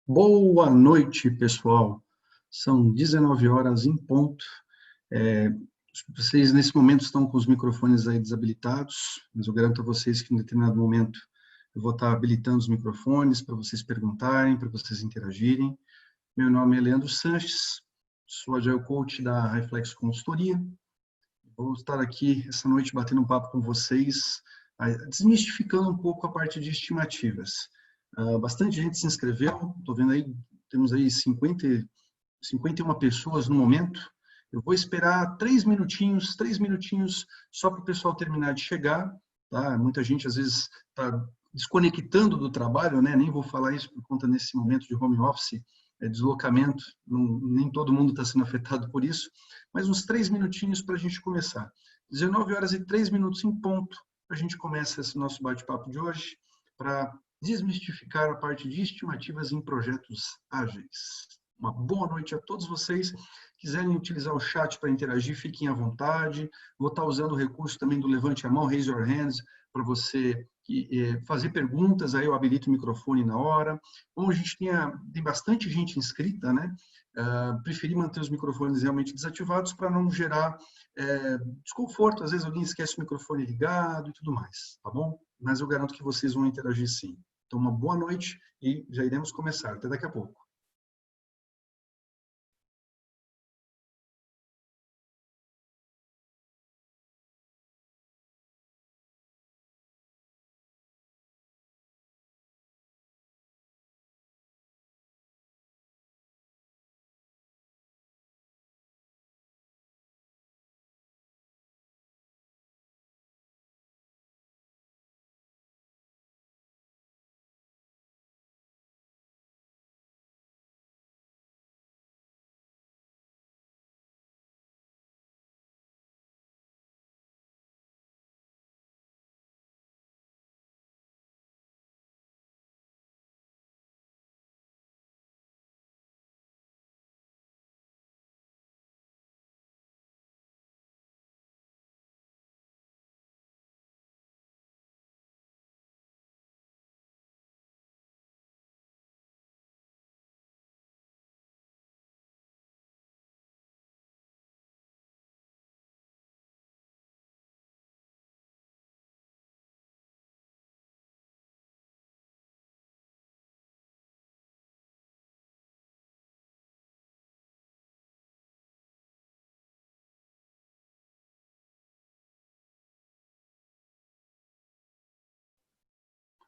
Boa noite, pessoal. São 19 horas em ponto. Vocês, nesse momento, estão com os microfones aí desabilitados, mas eu garanto a vocês que, em determinado momento, eu vou estar habilitando os microfones para vocês perguntarem, para vocês interagirem. Meu nome é Leandro Sanches, sou Agile Coach da Reflex Consultoria. Vou estar aqui essa noite batendo um papo com vocês, desmistificando um pouco a parte de estimativas. Bastante gente se inscreveu, estou vendo aí, temos aí 51 pessoas no momento. Eu vou esperar 3 minutinhos só para o pessoal terminar de chegar. Tá? Muita gente, às vezes, está desconectando do trabalho, né? Nem vou falar isso por conta nesse momento de home office, deslocamento, nem todo mundo está sendo afetado por isso, mas uns 3 minutinhos para a gente começar. 19 horas e 3 minutos em ponto, a gente começa esse nosso bate-papo de hoje para desmistificar a parte de estimativas em projetos ágeis. Uma boa noite a todos vocês. Quiserem utilizar o chat para interagir, fiquem à vontade. Vou estar usando o recurso também do Levante a Mão, Raise Your Hands, para você fazer perguntas, aí eu habilito o microfone na hora. Como a gente tem bastante gente inscrita, né? Preferi manter os microfones realmente desativados para não gerar desconforto. Às vezes alguém esquece o microfone ligado e tudo mais, tá bom? Mas eu garanto que vocês vão interagir sim. Então, uma boa noite e já iremos começar. Até daqui a pouco.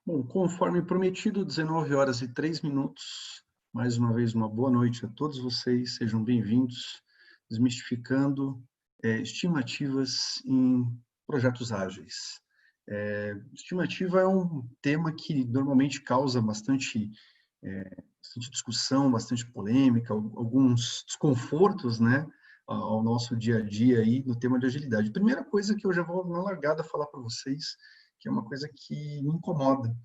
Bom, conforme prometido, 19 horas e 3 minutos. Mais uma vez, uma boa noite a todos vocês. Sejam bem-vindos. Desmistificando estimativas em projetos ágeis. Estimativa é um tema que normalmente causa bastante discussão, bastante polêmica, alguns desconfortos, né, ao nosso dia a dia aí no tema de agilidade. Primeira coisa que eu já vou na largada falar para vocês, que é uma coisa que me incomoda,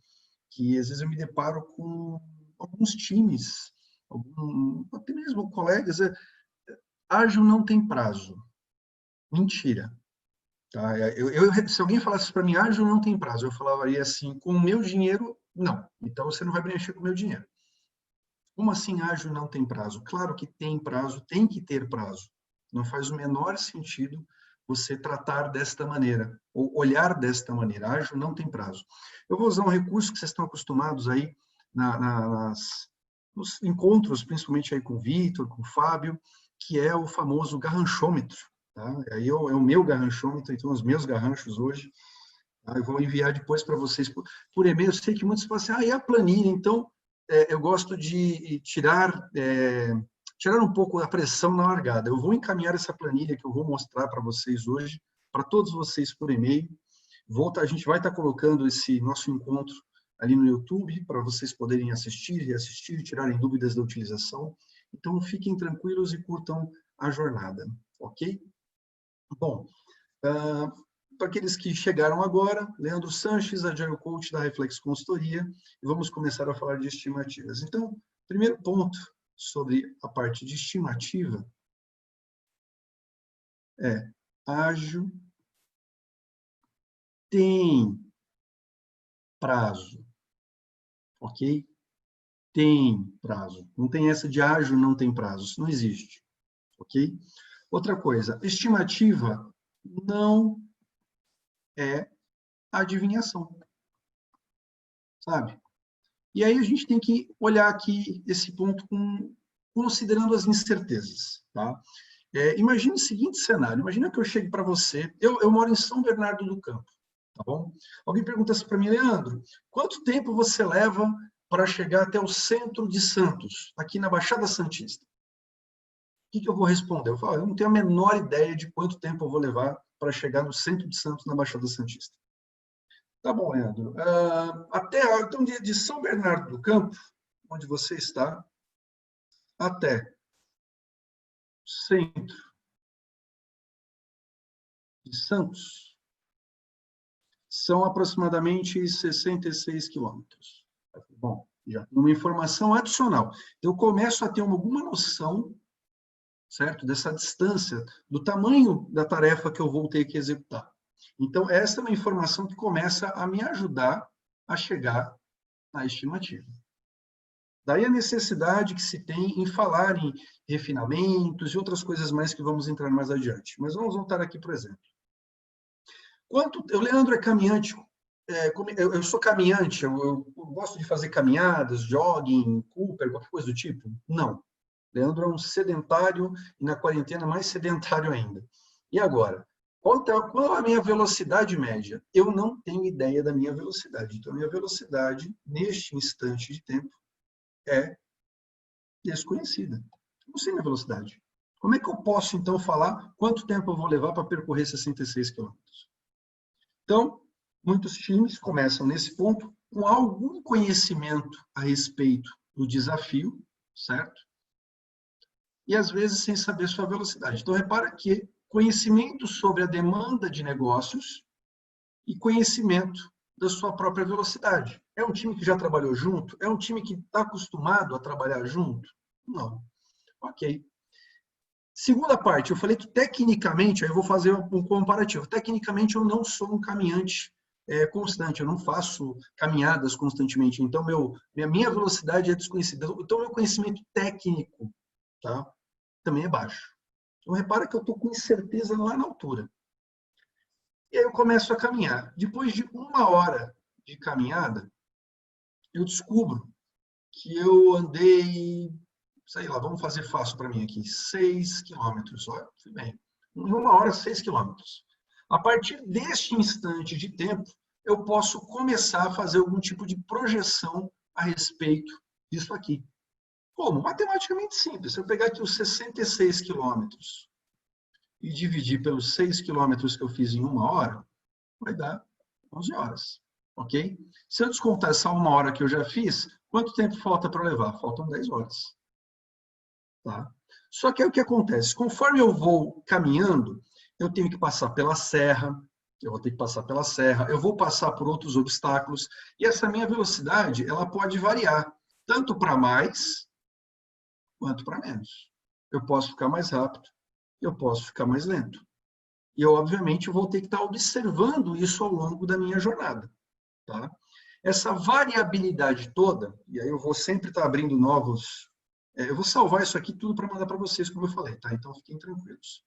que às vezes eu me deparo com alguns times, até mesmo colegas, ágil não tem prazo. Mentira. Tá? Se alguém falasse para mim, ágil não tem prazo, eu falaria assim, com o meu dinheiro, não. Então você não vai mexer com o meu dinheiro. Como assim ágil não tem prazo? Claro que tem prazo, tem que ter prazo. Não faz o menor sentido você tratar desta maneira, ou olhar desta maneira. Ágil não tem prazo. Eu vou usar um recurso que vocês estão acostumados aí nos encontros, principalmente aí com o Vitor, com o Fábio, que é o famoso garranchômetro. Tá? Aí é o meu garranchômetro, então os meus garranchos hoje. Tá? Eu vou enviar depois para vocês por e-mail. Eu sei que muitos falam assim, e a planilha? Então, eu gosto de tirar um pouco a pressão na largada. Eu vou encaminhar essa planilha que eu vou mostrar para vocês hoje, para todos vocês por e-mail. A gente vai estar colocando esse nosso encontro ali no YouTube, para vocês poderem assistir, reassistir, tirarem dúvidas da utilização. Então, fiquem tranquilos e curtam a jornada, ok? Bom, para aqueles que chegaram agora, Leandro Sanches, Agile Coach da Reflex Consultoria, e vamos começar a falar de estimativas. Então, primeiro ponto sobre a parte de estimativa é ágil tem prazo, ok? tem prazo. Não tem essa de ágil, não tem prazo. Isso não existe. Ok? Outra coisa, estimativa não é adivinhação. Sabe? E aí a gente tem que olhar aqui esse ponto considerando as incertezas. Tá? Imagine o seguinte cenário. Imagina que eu chegue para você. Eu moro em São Bernardo do Campo. Tá bom? Alguém pergunta assim para mim, Leandro, quanto tempo você leva para chegar até o centro de Santos, aqui na Baixada Santista? O que eu vou responder? Eu falo, eu não tenho a menor ideia de quanto tempo eu vou levar para chegar no centro de Santos, na Baixada Santista. Tá bom, Leandro. Então, de São Bernardo do Campo, onde você está, até o centro de Santos, são aproximadamente 66 quilômetros. Bom, já uma informação adicional. Eu começo a ter alguma noção, certo, dessa distância, do tamanho da tarefa que eu vou ter que executar. Então, essa é uma informação que começa a me ajudar a chegar na estimativa. Daí a necessidade que se tem em falar em refinamentos e outras coisas mais que vamos entrar mais adiante. Mas vamos voltar aqui, por exemplo. O Leandro é caminhante, eu sou caminhante, eu gosto de fazer caminhadas, jogging, Cooper, qualquer coisa do tipo? Não. Leandro é um sedentário e na quarentena mais sedentário ainda. E agora? Qual a minha velocidade média? Eu não tenho ideia da minha velocidade. Então, a minha velocidade, neste instante de tempo, é desconhecida. Eu não sei minha velocidade. Como é que eu posso, então, falar quanto tempo eu vou levar para percorrer 66 quilômetros? Então, muitos times começam nesse ponto com algum conhecimento a respeito do desafio, certo? E, às vezes, sem saber sua velocidade. Então, repara que conhecimento sobre a demanda de negócios e conhecimento da sua própria velocidade. É um time que já trabalhou junto? É um time que está acostumado a trabalhar junto? Não. Ok. Segunda parte, eu falei que tecnicamente, aí eu vou fazer um comparativo. Tecnicamente, eu não sou um caminhante constante, eu não faço caminhadas constantemente. Então, minha velocidade é desconhecida. Então, meu conhecimento técnico, tá, também é baixo. Então, repara que eu estou com incerteza lá na altura. E aí eu começo a caminhar. Depois de 1 hora de caminhada, eu descubro que eu andei, sei lá, vamos fazer fácil para mim aqui, 6 quilômetros. Olha, fui bem. Em 1 hora, 6 quilômetros. A partir deste instante de tempo, eu posso começar a fazer algum tipo de projeção a respeito disso aqui. Como? Matematicamente simples. Se eu pegar aqui os 66 quilômetros e dividir pelos 6 quilômetros que eu fiz em 1 hora, vai dar 11 horas. Ok? Se eu descontar essa 1 hora que eu já fiz, quanto tempo falta para levar? Faltam 10 horas. Tá? Só que aí o que acontece? Conforme eu vou caminhando, eu tenho que passar pela serra, eu vou passar por outros obstáculos, e essa minha velocidade, ela pode variar, tanto para mais, quanto para menos. Eu posso ficar mais rápido, eu posso ficar mais lento. E eu, obviamente, vou ter que estar observando isso ao longo da minha jornada. Tá? Essa variabilidade toda, e aí eu vou sempre estar abrindo novos... eu vou salvar isso aqui tudo para mandar para vocês, como eu falei, tá? Então fiquem tranquilos.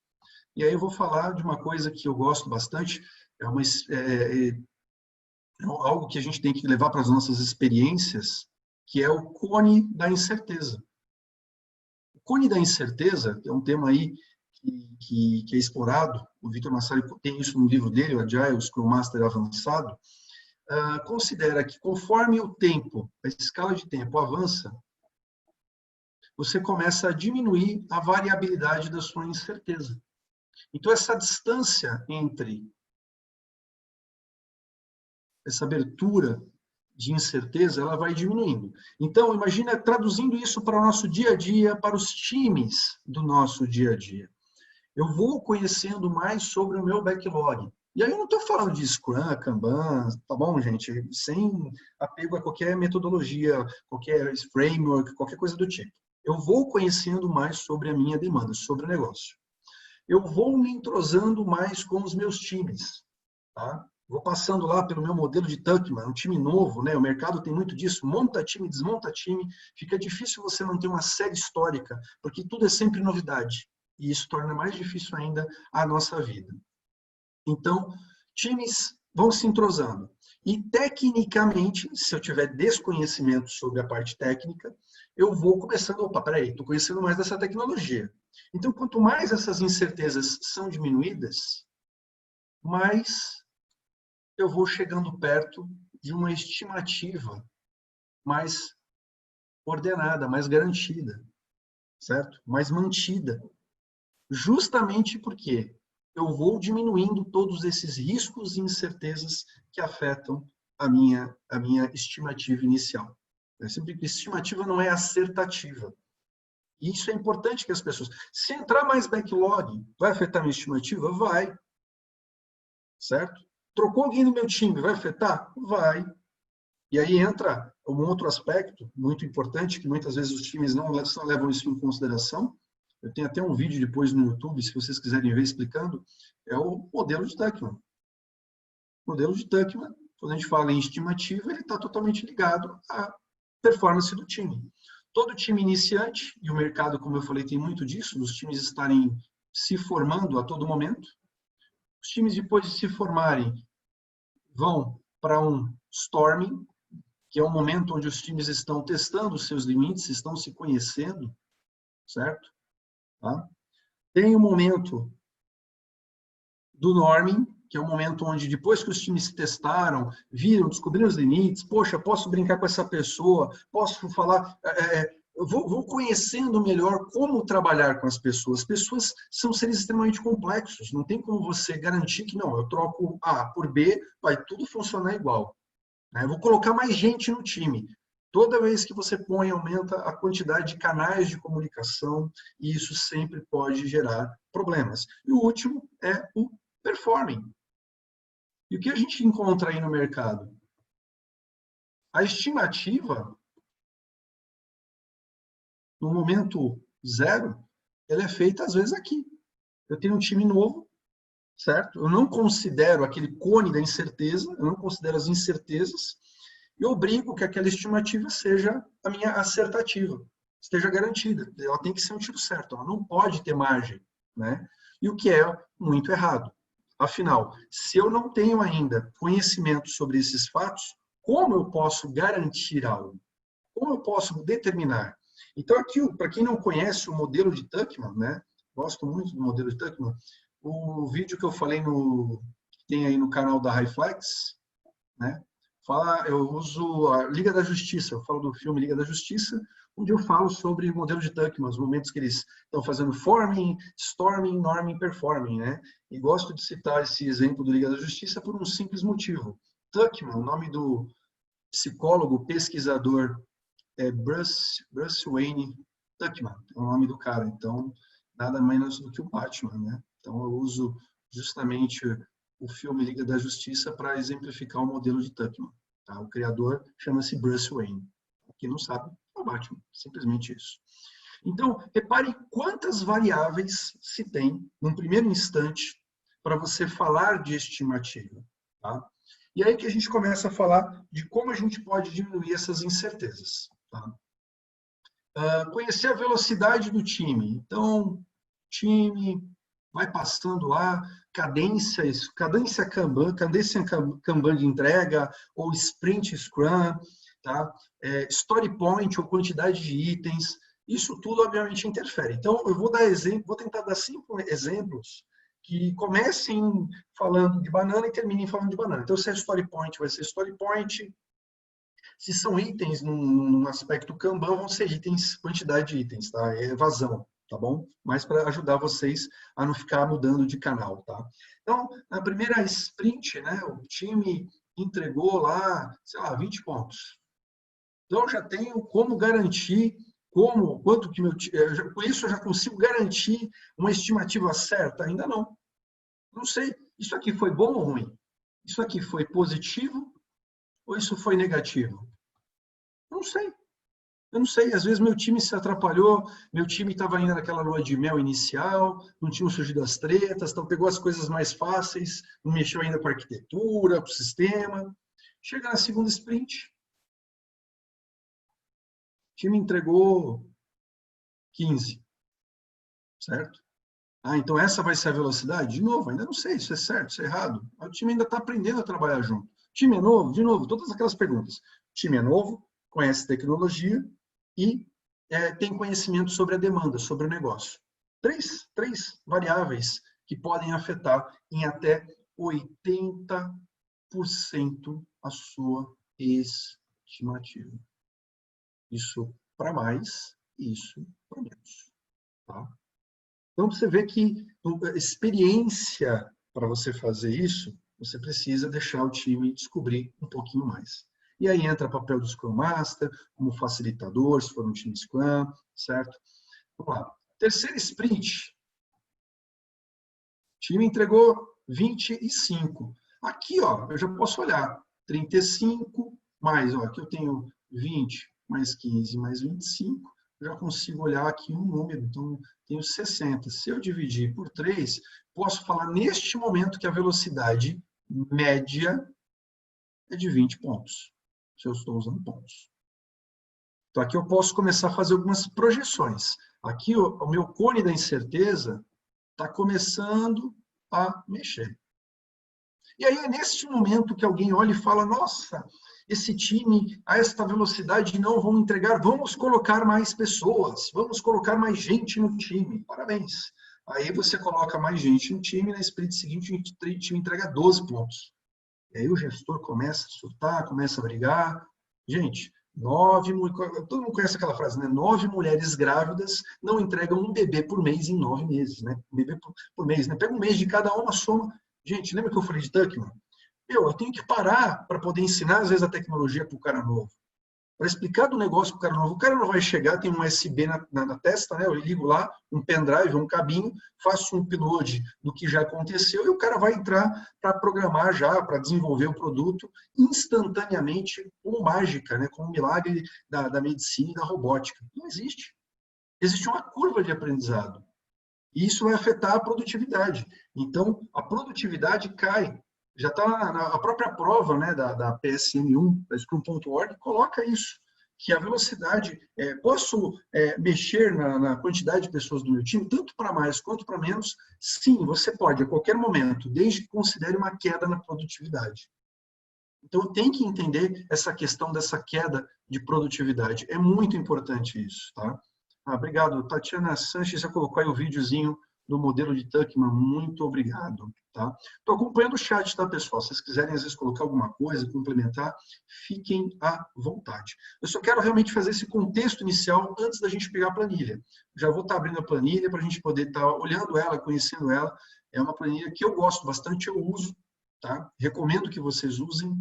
E aí eu vou falar de uma coisa que eu gosto bastante, algo que a gente tem que levar para as nossas experiências, que é o cone da incerteza. O cone da incerteza é um tema aí que é explorado, o Victor Massari tem isso no livro dele, o Agile, o Scrum Master Avançado, considera que conforme o tempo, a escala de tempo avança, você começa a diminuir a variabilidade da sua incerteza. Então, essa distância entre essa abertura de incerteza, ela vai diminuindo. Então, imagina traduzindo isso para o nosso dia a dia, para os times do nosso dia a dia. Eu vou conhecendo mais sobre o meu backlog. E aí eu não estou falando de Scrum, Kanban, tá bom, gente? Sem apego a qualquer metodologia, qualquer framework, qualquer coisa do tipo. Eu vou conhecendo mais sobre a minha demanda, sobre o negócio. Eu vou me entrosando mais com os meus times. Tá? Vou passando lá pelo meu modelo de Tuckman, um time novo, né? O mercado tem muito disso, monta time, desmonta time, fica difícil você manter uma série histórica, porque tudo é sempre novidade, e isso torna mais difícil ainda a nossa vida. Então, times vão se entrosando. E, tecnicamente, se eu tiver desconhecimento sobre a parte técnica, eu vou começando, opa, peraí, estou conhecendo mais dessa tecnologia. Então, quanto mais essas incertezas são diminuídas, mais eu vou chegando perto de uma estimativa mais ordenada, mais garantida, certo? Mais mantida. Justamente porque eu vou diminuindo todos esses riscos e incertezas que afetam a minha estimativa inicial. Sempre que estimativa não é acertativa. E isso é importante que as pessoas... Se entrar mais backlog, vai afetar a minha estimativa? Vai. Certo? Trocou alguém no meu time, vai afetar? Vai. E aí entra um outro aspecto muito importante, que muitas vezes os times não levam isso em consideração. Eu tenho até um vídeo depois no YouTube, se vocês quiserem ver explicando, é o modelo de Tuckman. O modelo de Tuckman, quando a gente fala em estimativa, ele está totalmente ligado à performance do time. Todo time iniciante, e o mercado, como eu falei, tem muito disso, os times estarem se formando a todo momento. Os times, depois de se formarem, vão para um storming, que é um momento onde os times estão testando os seus limites, estão se conhecendo, certo? Tá? Tem o momento do norming, que é um momento onde, depois que os times se testaram, viram, descobriram os limites, poxa, posso brincar com essa pessoa, posso falar... vou conhecendo melhor como trabalhar com as pessoas. As pessoas são seres extremamente complexos, não tem como você garantir que, não, eu troco A por B, vai tudo funcionar igual. Eu vou colocar mais gente no time. Toda vez que você põe, aumenta a quantidade de canais de comunicação, e isso sempre pode gerar problemas. E o último é o performing. E o que a gente encontra aí no mercado? A estimativa, no momento zero, ela é feita às vezes aqui. Eu tenho um time novo, certo? Eu não considero aquele cone da incerteza, eu não considero as incertezas, e eu brinco que aquela estimativa seja a minha acertativa, esteja garantida. Ela tem que ser um tiro certo, ela não pode ter margem, né? E o que é muito errado. Afinal, se eu não tenho ainda conhecimento sobre esses fatos, como eu posso garantir algo? Como eu posso determinar? Então, aqui, para quem não conhece o modelo de Tuckman, né? Gosto muito do modelo de Tuckman. O vídeo que eu falei tem aí no canal da Highflex, né? Eu uso a Liga da Justiça, eu falo do filme Liga da Justiça, onde eu falo sobre o modelo de Tuckman, os momentos que eles estão fazendo forming, storming, norming, performing, né? E gosto de citar esse exemplo do Liga da Justiça por um simples motivo. Tuckman, o nome do psicólogo, pesquisador, é Bruce Wayne Tuckman, é o nome do cara, então nada menos do que o Batman, né? Então eu uso justamente o filme Liga da Justiça para exemplificar o modelo de Tuckman. Tá? O criador chama-se Bruce Wayne. Quem não sabe, é o Batman, simplesmente isso. Então, repare quantas variáveis se tem, num primeiro instante, para você falar de estimativa. Tá? E aí que a gente começa a falar de como a gente pode diminuir essas incertezas. Tá? Conhecer a velocidade do time. Então, time vai passando lá, cadência Kanban de entrega, ou sprint Scrum, tá? Story point, ou quantidade de itens, isso tudo obviamente interfere. Então, eu vou tentar dar 5 exemplos que comecem falando de banana e terminem falando de banana. Então, se é story point, vai ser story point. Se são itens num aspecto Kanban, vão ser itens, quantidade de itens, tá? É evasão, tá bom? Mas para ajudar vocês a não ficar mudando de canal, tá? Então, na primeira sprint, né, o time entregou lá, sei lá, 20 pontos. Então, eu já tenho como garantir, quanto que com isso eu já consigo garantir uma estimativa certa? Ainda não. Não sei, isso aqui foi bom ou ruim? Isso aqui foi positivo ou isso foi negativo? Não sei. Eu não sei, às vezes meu time se atrapalhou, meu time estava ainda naquela lua de mel inicial, não tinham surgido as tretas, então pegou as coisas mais fáceis, não mexeu ainda com a arquitetura, com o sistema. Chega na segunda sprint, o time entregou 15, certo? Ah, então essa vai ser a velocidade? De novo, ainda não sei, isso é certo, isso é errado. O time ainda está aprendendo a trabalhar junto. O time é novo? De novo, todas aquelas perguntas. O time é novo, conhece tecnologia e tem conhecimento sobre a demanda, sobre o negócio. Três variáveis que podem afetar em até 80% a sua estimativa. Isso para mais, isso para menos. Tá? Então, você vê que experiência para você fazer isso, você precisa deixar o time descobrir um pouquinho mais. E aí entra o papel do Scrum Master, como facilitador, se for um time Scrum, certo? Vamos lá. Terceira sprint. O time entregou 25. Aqui, ó, eu já posso olhar. 35 mais, ó, aqui eu tenho 20 mais 15 mais 25. Eu já consigo olhar aqui um número, então tenho 60. Se eu dividir por 3, posso falar neste momento que a velocidade média é de 20 pontos, se eu estou usando pontos. Então aqui eu posso começar a fazer algumas projeções. Aqui o meu cone da incerteza está começando a mexer. E aí é neste momento que alguém olha e fala, nossa, esse time a esta velocidade não vão entregar, vamos colocar mais pessoas, vamos colocar mais gente no time. Parabéns. Aí você coloca mais gente no time, na sprint seguinte o time entrega 12 pontos. E aí o gestor começa a surtar, começa a brigar. Gente, todo mundo conhece aquela frase, né? 9 mulheres grávidas não entregam um bebê por mês em 9 meses, né? Um bebê por mês, né? Pega um mês de cada uma, soma. Gente, lembra que eu falei de Tuckman? Eu tenho que parar para poder ensinar, às vezes, a tecnologia para o cara novo. Para explicar do negócio para o cara novo. O cara não vai chegar, tem um USB na testa, né? Eu ligo lá, um pendrive, um cabinho, faço um upload do que já aconteceu e o cara vai entrar para programar já, para desenvolver o produto instantaneamente, como mágica, né? Como um milagre da medicina e da robótica. Não existe. Existe uma curva de aprendizado. E isso vai afetar a produtividade. Então, a produtividade cai. Já está na própria prova, né, da PSM1, da Scrum.org, coloca isso, que a velocidade, posso mexer na quantidade de pessoas do meu time, tanto para mais quanto para menos? Sim, você pode, a qualquer momento, desde que considere uma queda na produtividade. Então, tem que entender essa questão dessa queda de produtividade. É muito importante isso, tá? Obrigado. Tatiana Sanches já colocou aí o videozinho do modelo de Tuckman. Muito obrigado. Tá? Estou acompanhando o chat, tá, pessoal? Se vocês quiserem, às vezes, colocar alguma coisa, complementar, fiquem à vontade. Eu só quero realmente fazer esse contexto inicial antes da gente pegar a planilha. Já vou estar abrindo a planilha para a gente poder estar olhando ela, conhecendo ela. É uma planilha que eu gosto bastante, eu uso. Tá? Recomendo que vocês usem.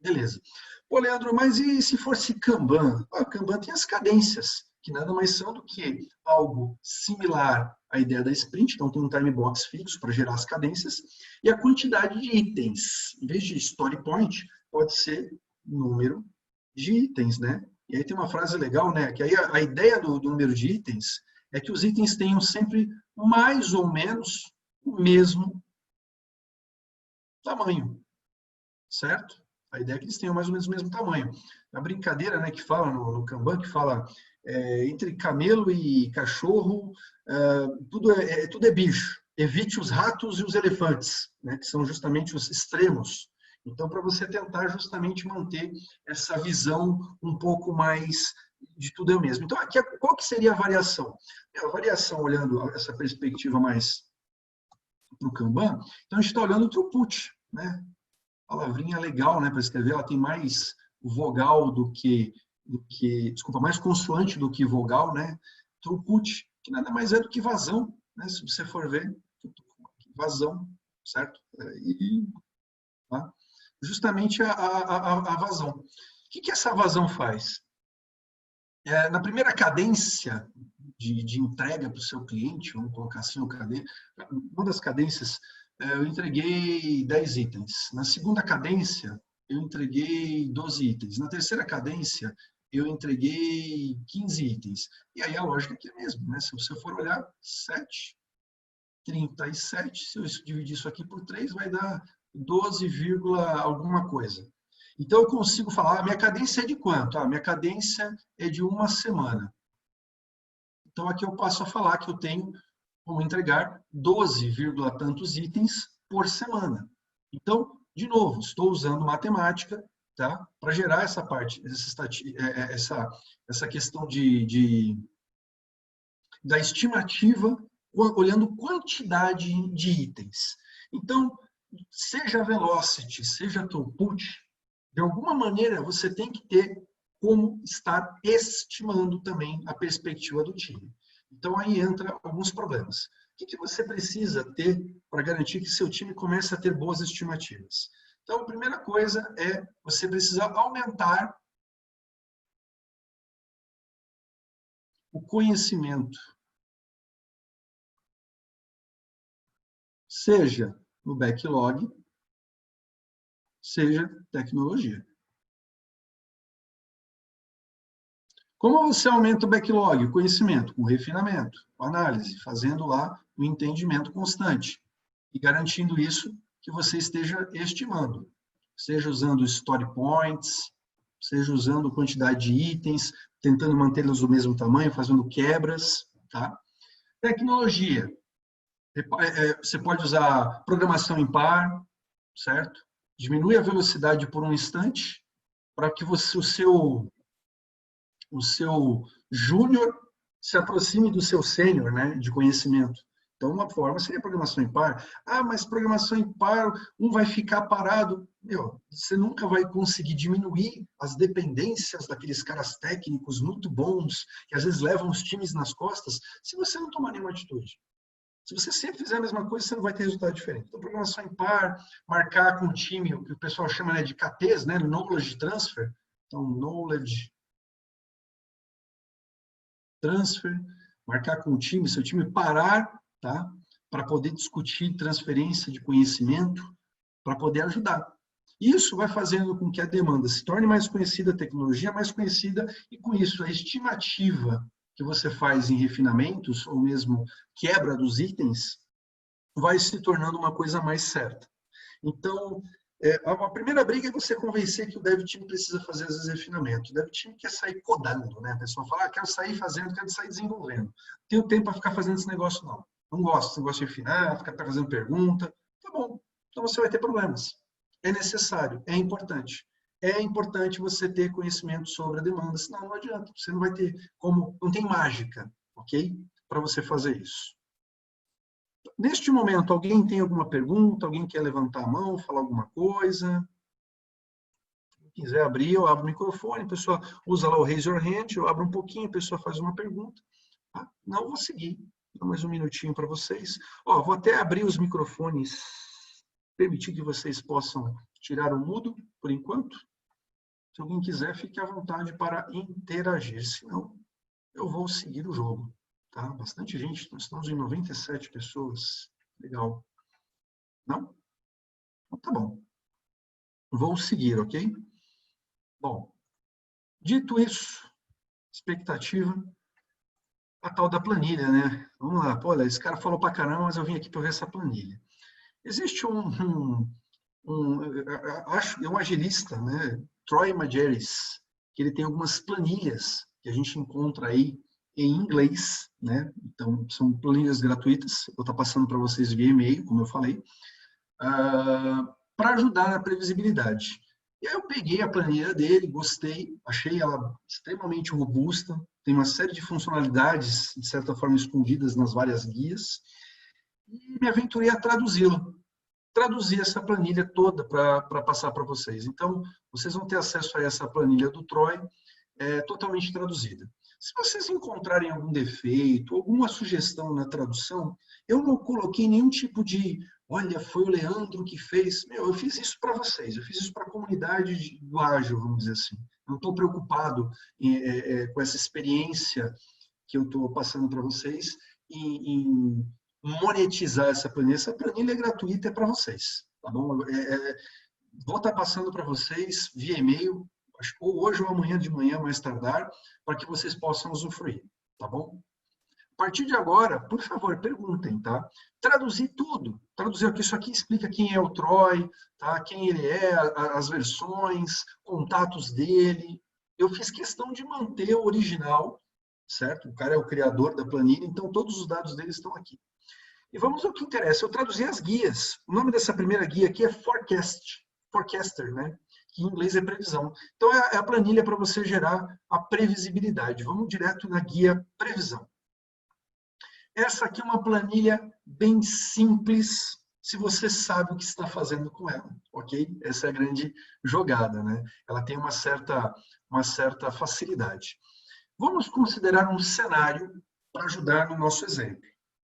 Beleza. Pô, Leandro, mas e se fosse Kanban? Kanban tem as cadências, que nada mais são do que algo similar à ideia da sprint, então tem um time box fixo para gerar as cadências, e a quantidade de itens. Em vez de story point, pode ser número de itens, né? E aí tem uma frase legal, né? Que aí a ideia do número de itens é que os itens tenham sempre mais ou menos o mesmo tamanho, certo? A ideia é que eles tenham mais ou menos o mesmo tamanho. A brincadeira, né, que fala no Kanban, que fala entre camelo e cachorro, tudo é bicho. Evite os ratos e os elefantes, né, que são justamente os extremos. Então, para você tentar justamente manter essa visão um pouco mais de tudo é o mesmo. Então, aqui, qual que seria a variação? A variação, olhando essa perspectiva mais para o Kanban, então a gente está olhando o throughput, né? Palavrinha legal, né, para escrever, ela tem mais vogal desculpa, mais consoante do que vogal, né? Throughput, que nada mais é do que vazão, né? Se você for ver, vazão, certo? Tá? Justamente a vazão. O que essa vazão faz? Na primeira cadência de entrega para o seu cliente, vamos colocar assim, uma das cadências, eu entreguei 10 itens. Na segunda cadência, eu entreguei 12 itens. Na terceira cadência, eu entreguei 15 itens. E aí a lógica aqui é a mesma, né? Se você for olhar, 7, 37, se eu dividir isso aqui por 3, vai dar 12, alguma coisa. Então, eu consigo falar, minha cadência é de quanto? Minha cadência é de 1 semana. Então, aqui eu passo a falar que eu tenho como entregar 12, tantos itens por semana. Então, de novo, estou usando matemática, tá, para gerar essa parte, essa questão da estimativa, olhando quantidade de itens. Então, seja velocity, seja throughput, de alguma maneira você tem que ter como estar estimando também a perspectiva do time. Então, aí entra alguns problemas. O que você precisa ter para garantir que seu time comece a ter boas estimativas? Então, a primeira coisa é você precisa aumentar o conhecimento, seja no backlog, seja tecnologia. Como você aumenta o backlog? O conhecimento, com refinamento, com análise, fazendo lá o entendimento constante e garantindo isso que você esteja estimando, seja usando story points, seja usando quantidade de itens, tentando mantê-los do mesmo tamanho, fazendo quebras, tá? Tecnologia. Você pode usar programação em par, certo? Diminui a velocidade por um instante para que o seu júnior se aproxime do seu sênior, né, de conhecimento. Então, uma forma seria programação em par. Mas programação em par, um vai ficar parado. Você nunca vai conseguir diminuir as dependências daqueles caras técnicos muito bons, que às vezes levam os times nas costas, se você não tomar nenhuma atitude. Se você sempre fizer a mesma coisa, você não vai ter resultado diferente. Então, programação em par, marcar com o time, o que o pessoal chama, né, de KTs, né, Knowledge Transfer. Então, Knowledge Transfer, marcar com o time, seu time parar, tá, para poder discutir transferência de conhecimento, para poder ajudar. Isso vai fazendo com que a demanda se torne mais conhecida, a tecnologia mais conhecida, e com isso a estimativa que você faz em refinamentos, ou mesmo quebra dos itens, vai se tornando uma coisa mais certa. Então, a primeira briga é você convencer que o dev team precisa fazer, às vezes, refinamento. O dev team quer sair codando, né? A pessoa fala, quero sair fazendo, quero sair desenvolvendo. Não tenho tempo para ficar fazendo esse negócio, não. Não gosto desse negócio de refinar, ficar fazendo pergunta. Tá bom, então você vai ter problemas. É necessário, é importante. É importante você ter conhecimento sobre a demanda, senão não adianta. Você não vai ter como, não tem mágica, ok? Para você fazer isso. Neste momento, alguém tem alguma pergunta? Alguém quer levantar a mão, falar alguma coisa? Se quiser abrir, eu abro o microfone, a pessoa usa lá o Raise Your Hand, eu abro um pouquinho, a pessoa faz uma pergunta. Tá? Não, vou seguir. Dá mais um minutinho para vocês. Vou até abrir os microfones, permitir que vocês possam tirar o mudo, por enquanto. Se alguém quiser, fique à vontade para interagir, senão eu vou seguir o jogo. Tá? Bastante gente, nós estamos em 97 pessoas. Legal. Não? Então, tá bom. Vou seguir, ok? Bom, dito isso, expectativa, a tal da planilha, né? Vamos lá. Pô, olha, esse cara falou pra caramba, mas eu vim aqui para ver essa planilha. Existe acho, é um agilista, né? Troy Majeres, que ele tem algumas planilhas que a gente encontra aí em inglês, né? Então, são planilhas gratuitas, vou estar passando para vocês via e-mail, como eu falei, para ajudar na previsibilidade. E aí eu peguei a planilha dele, gostei, achei ela extremamente robusta, tem uma série de funcionalidades, de certa forma, escondidas nas várias guias, e me aventurei a traduzi-la. Traduzir essa planilha toda para passar para vocês. Então, vocês vão ter acesso a essa planilha do Troy, totalmente traduzida. Se vocês encontrarem algum defeito, alguma sugestão na tradução, eu não coloquei nenhum tipo de, olha, foi o Leandro que fez. Eu fiz isso para vocês, eu fiz isso para a comunidade do ágil, vamos dizer assim. Não estou preocupado com essa experiência que eu estou passando para vocês em monetizar essa planilha. Essa planilha é gratuita, é para vocês, tá bom? Vou estar passando para vocês via e-mail, ou hoje ou amanhã de manhã, mais tardar, para que vocês possam usufruir, tá bom? A partir de agora, por favor, perguntem, tá? Traduzir tudo. Traduzir aqui, isso aqui explica quem é o Troy, tá? Quem ele é, as versões, contatos dele. Eu fiz questão de manter o original, certo? O cara é o criador da planilha, então todos os dados dele estão aqui. E vamos ao que interessa. Eu traduzi as guias. O nome dessa primeira guia aqui é Forecaster, né? Que em inglês é previsão. Então é a planilha para você gerar a previsibilidade. Vamos direto na guia previsão. Essa aqui é uma planilha bem simples, se você sabe o que está fazendo com ela, ok? Essa é a grande jogada, né? Ela tem uma certa facilidade. Vamos considerar um cenário para ajudar no nosso exemplo,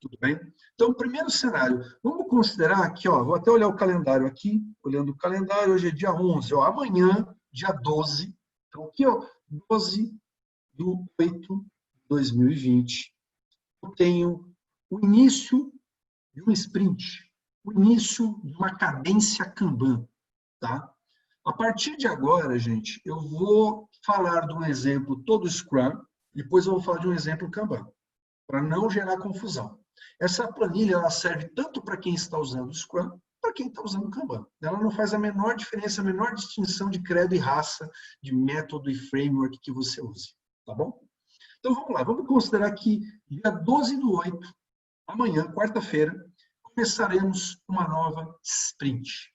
tudo bem? Então, o primeiro cenário, vamos considerar aqui, ó, vou até olhar o calendário aqui, olhando o calendário, hoje é dia 11, ó, amanhã, dia 12, então aqui, ó, 12/8/2020, eu tenho o início de um sprint, o início de uma cadência Kanban, tá? A partir de agora, gente, eu vou falar de um exemplo todo Scrum, depois eu vou falar de um exemplo Kanban, para não gerar confusão. Essa planilha ela serve tanto para quem está usando Scrum, para quem está usando Kanban. Ela não faz a menor diferença, a menor distinção de credo e raça, de método e framework que você use, tá bom? Então vamos lá, vamos considerar que dia 12/8, amanhã, quarta-feira, começaremos uma nova sprint.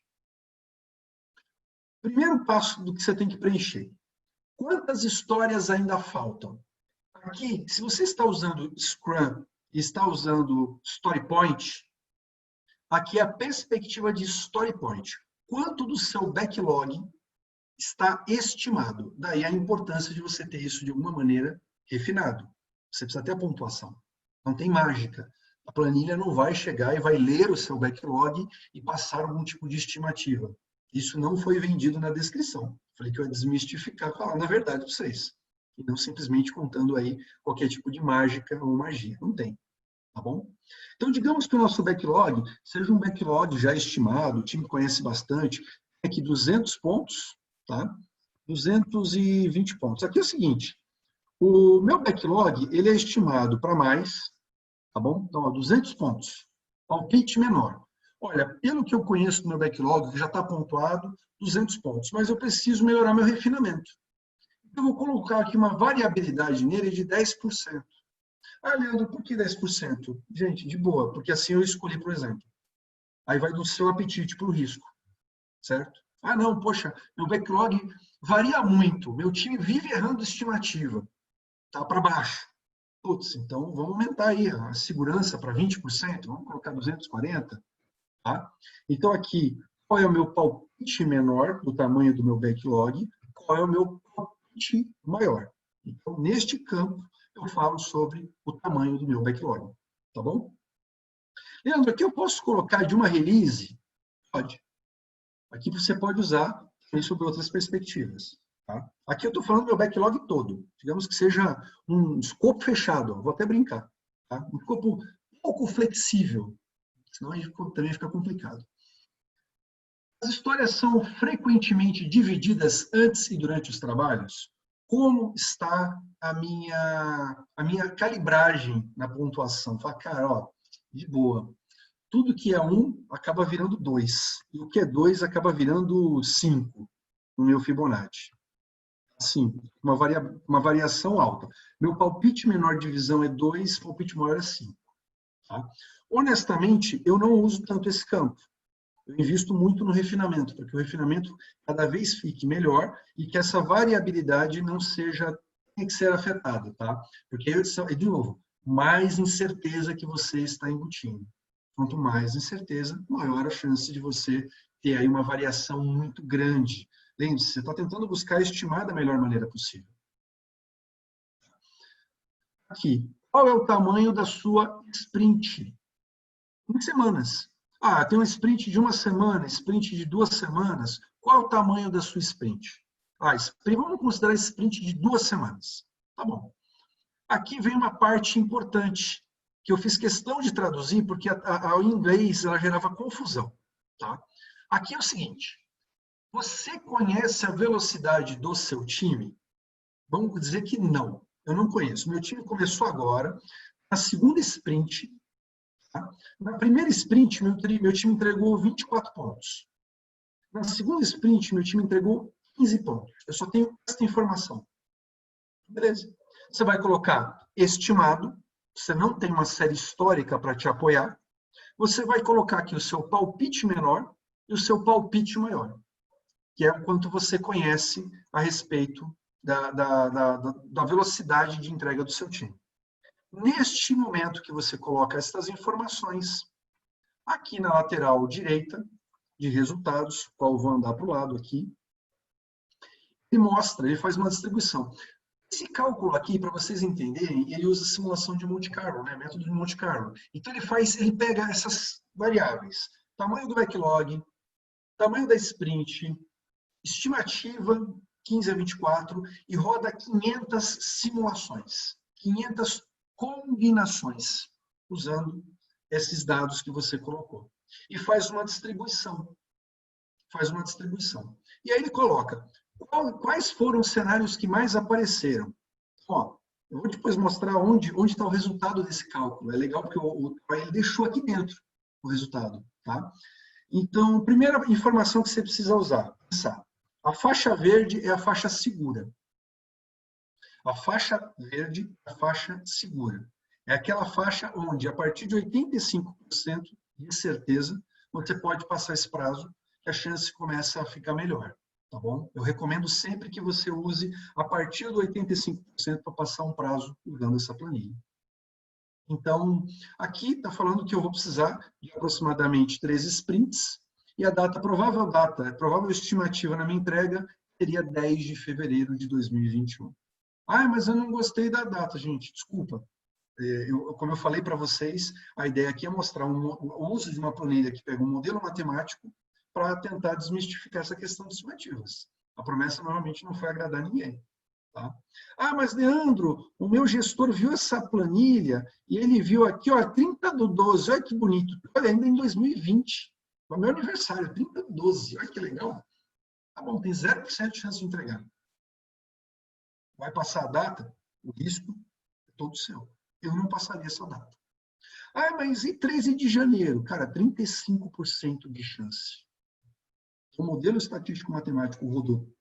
Primeiro passo do que você tem que preencher. Quantas histórias ainda faltam? Aqui, se você está usando Scrum e está usando StoryPoint, aqui é a perspectiva de StoryPoint. Quanto do seu backlog está estimado? Daí a importância de você ter isso de alguma maneira refinado. Você precisa ter a pontuação. Não tem mágica. A planilha não vai chegar e vai ler o seu backlog e passar algum tipo de estimativa. Isso não foi vendido na descrição. Falei que eu ia desmistificar, falando a verdade para vocês. E não simplesmente contando aí qualquer tipo de mágica ou magia. Não tem. Tá bom? Então, digamos que o nosso backlog seja um backlog já estimado, o time conhece bastante, é aqui 200 pontos, tá? 220 pontos. Aqui é o seguinte, o meu backlog, ele é estimado para mais, tá bom? Então, ó, 200 pontos. Palpite menor. Olha, pelo que eu conheço do meu backlog, que já está pontuado, 200 pontos, mas eu preciso melhorar meu refinamento. Eu vou colocar aqui uma variabilidade nele de 10%. Ah, Leandro, por que 10%? Gente, de boa, porque assim eu escolhi, por exemplo. Aí vai do seu apetite para o risco, certo? Ah, não, poxa, meu backlog varia muito, meu time vive errando estimativa, tá para baixo. Putz, então vamos aumentar aí a segurança para 20%, vamos colocar 240%, tá? Então aqui, qual é o meu palpite menor do tamanho do meu backlog, qual é o meu palpite maior. Então, neste campo, eu falo sobre o tamanho do meu backlog, tá bom? Leandro, aqui eu posso colocar de uma release? Pode. Aqui você pode usar também sobre outras perspectivas. Tá? Aqui eu estou falando do meu backlog todo. Digamos que seja um escopo fechado, ó, vou até brincar. Tá? Um escopo pouco flexível, senão aí também fica complicado. As histórias são frequentemente divididas antes e durante os trabalhos? Como está a minha calibragem na pontuação? Fala, cara, ó, de boa. Tudo que é 1 acaba virando 2. E o que é 2 acaba virando 5 no meu Fibonacci. Assim, uma variação alta. Meu palpite menor de divisão é 2, palpite maior é 5. Tá? Honestamente, eu não uso tanto esse campo. Eu invisto muito no refinamento, para que o refinamento cada vez fique melhor e que essa variabilidade não tenha que ser afetada, tá? Porque, de novo, mais incerteza que você está embutindo. Quanto mais incerteza, maior a chance de você ter aí uma variação muito grande. Lembre-se, você está tentando buscar estimar da melhor maneira possível. Aqui, qual é o tamanho da sua sprint? Em semanas. Ah, tem um sprint de 1 semana, sprint de 2 semanas. Qual é o tamanho da sua sprint? Ah, vamos considerar sprint de 2 semanas. Tá bom. Aqui vem uma parte importante, que eu fiz questão de traduzir, porque ao inglês ela gerava confusão. Tá? Aqui é o seguinte, Você conhece a velocidade do seu time? Vamos dizer que não. Eu não conheço. Meu time começou agora, na segunda sprint. Tá? Na primeira sprint, meu time entregou 24 pontos. Na segunda sprint, meu time entregou 15 pontos. Eu só tenho essa informação. Beleza. Você vai colocar estimado. Você não tem uma série histórica para te apoiar. Você vai colocar aqui o seu palpite menor e o seu palpite maior, que é o quanto você conhece a respeito da velocidade de entrega do seu time. Neste momento que você coloca essas informações, aqui na lateral direita de resultados, qual eu vou andar para o lado aqui, ele faz uma distribuição. Esse cálculo aqui, para vocês entenderem, ele usa simulação de Monte Carlo, né? Método de Monte Carlo. Então ele pega essas variáveis, tamanho do backlog, tamanho da sprint, estimativa 15 a 24 e roda 500 simulações, 500 combinações, usando esses dados que você colocou. E faz uma distribuição. E aí ele coloca quais foram os cenários que mais apareceram. Ó, eu vou depois mostrar onde está o resultado desse cálculo. É legal porque ele deixou aqui dentro o resultado. Tá? Então, primeira informação que você precisa usar, pensar. A faixa verde é a faixa segura. A faixa verde é a faixa segura. É aquela faixa onde, a partir de 85% de certeza, você pode passar esse prazo, que a chance começa a ficar melhor. Tá bom? Eu recomendo sempre que você use a partir do 85% para passar um prazo usando essa planilha. Então, aqui está falando que eu vou precisar de aproximadamente 13 sprints, e a provável estimativa na minha entrega seria 10 de fevereiro de 2021. Ah, mas eu não gostei da data, gente, desculpa. Como eu falei para vocês, a ideia aqui é mostrar o uso de uma planilha que pega um modelo matemático para tentar desmistificar essa questão de estimativas. A promessa normalmente não foi agradar ninguém. Tá? Ah, mas Leandro, o meu gestor viu essa planilha e ele viu aqui, ó, 30/12, olha que bonito. Olha, ainda em 2020, no meu aniversário, 30/12, olha que legal. Tá bom, tem 0% de chance de entregar. Vai passar a data, o risco é todo seu. Eu não passaria essa data. Ah, mas e 13 de janeiro? Cara, 35% de chance. O modelo estatístico matemático rodou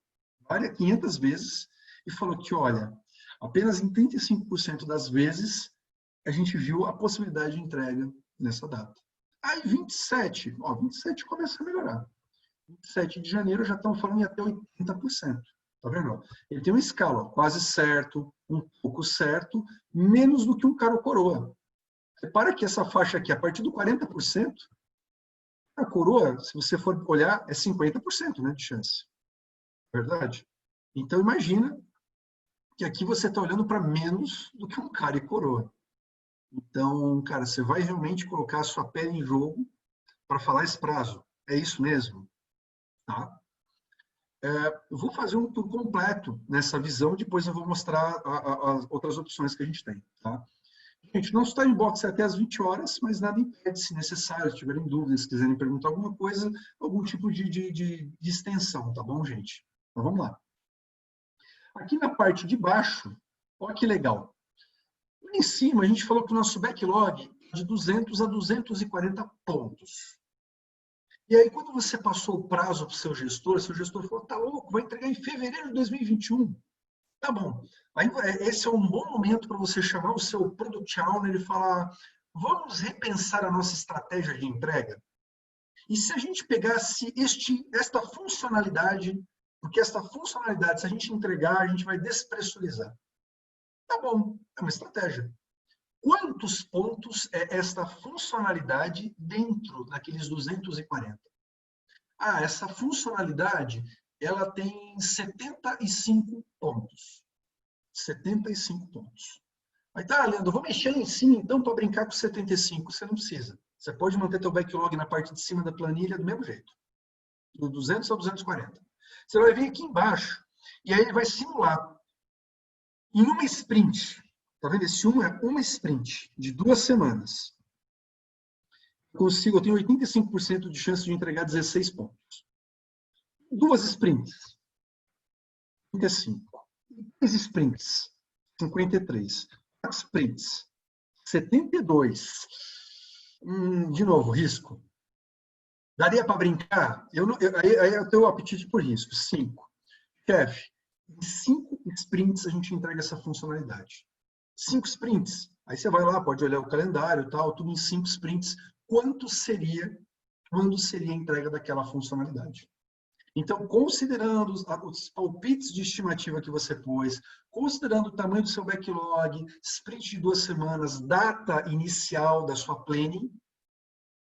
500 vezes e falou que, olha, apenas em 35% das vezes a gente viu a possibilidade de entrega nessa data. Aí 27 começa a melhorar. 27 de janeiro já estão falando em até 80%. Tá vendo? Ele tem uma escala, ó, quase certo, um pouco certo, menos do que um caro coroa. Repara que essa faixa aqui, a partir do 40%, a coroa, se você for olhar, é 50%, né, de chance. Verdade? Então, imagina que aqui você está olhando para menos do que um cara e coroa. Então, cara, você vai realmente colocar a sua pele em jogo para falar esse prazo. É isso mesmo? Tá? Eu vou fazer um tour completo nessa visão, depois eu vou mostrar as outras opções que a gente tem. Tá? Gente, nosso time box é até às 20 horas, mas nada impede, se necessário, se tiverem dúvidas, se quiserem perguntar alguma coisa, algum tipo de extensão, tá bom, gente? Então, vamos lá. Aqui na parte de baixo, olha que legal. Lá em cima, a gente falou que o nosso backlog é de 200 a 240 pontos. E aí, quando você passou o prazo para o seu gestor falou, tá louco, vai entregar em fevereiro de 2021. Tá bom. Aí, esse é um bom momento para você chamar o seu Product Owner e falar, vamos repensar a nossa estratégia de entrega? E se a gente pegasse esta funcionalidade, porque esta funcionalidade, se a gente entregar, a gente vai despressurizar. Tá bom, é uma estratégia. Quantos pontos é esta funcionalidade dentro daqueles 240? Ah, essa funcionalidade, ela tem 75 pontos. 75 pontos. Aí tá, Leandro, eu vou mexer lá em cima então para brincar com 75. Você não precisa. Você pode manter teu backlog na parte de cima da planilha do mesmo jeito. Do 200 ao 240. Você vai vir aqui embaixo e aí ele vai simular. Em uma sprint, tá vendo? Esse é uma sprint de 2 semanas. Eu tenho 85% de chance de entregar 16 pontos. 2 sprints, 35. 3 sprints, 53. 4 sprints, 72. De novo, risco. Daria para brincar? Aí eu tenho o apetite por risco. 5. Chefe, em 5 sprints a gente entrega essa funcionalidade. 5 sprints. Aí você vai lá, pode olhar o calendário, tal, tudo em 5 sprints. Quando seria a entrega daquela funcionalidade? Então, considerando os palpites de estimativa que você pôs, considerando o tamanho do seu backlog, sprint de 2 semanas, data inicial da sua planning,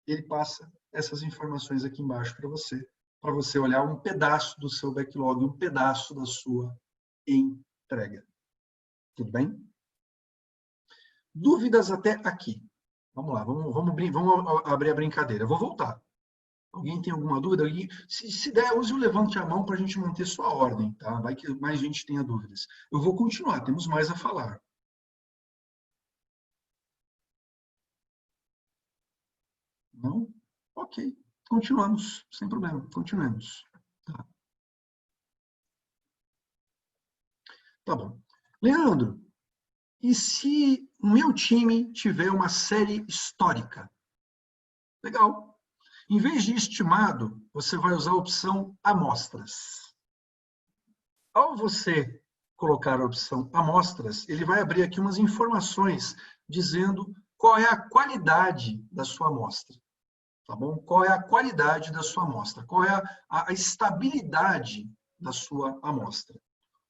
ele passa essas informações aqui embaixo para você olhar um pedaço do seu backlog, um pedaço da sua entrega. Tudo bem? Dúvidas até aqui? Vamos lá, vamos abrir a brincadeira. Eu vou voltar. Alguém tem alguma dúvida? Se der, use o levante a mão para a gente manter sua ordem, tá? Vai que mais gente tenha dúvidas. Eu vou continuar, temos mais a falar. Não? Ok. Continuamos, sem problema. Continuemos. Tá bom. Leandro, e se o meu time tiver uma série histórica? Legal. Em vez de estimado, você vai usar a opção amostras. Ao você colocar a opção amostras, ele vai abrir aqui umas informações dizendo qual é a qualidade da sua amostra. Tá bom? Qual é a qualidade da sua amostra? Qual é a estabilidade da sua amostra?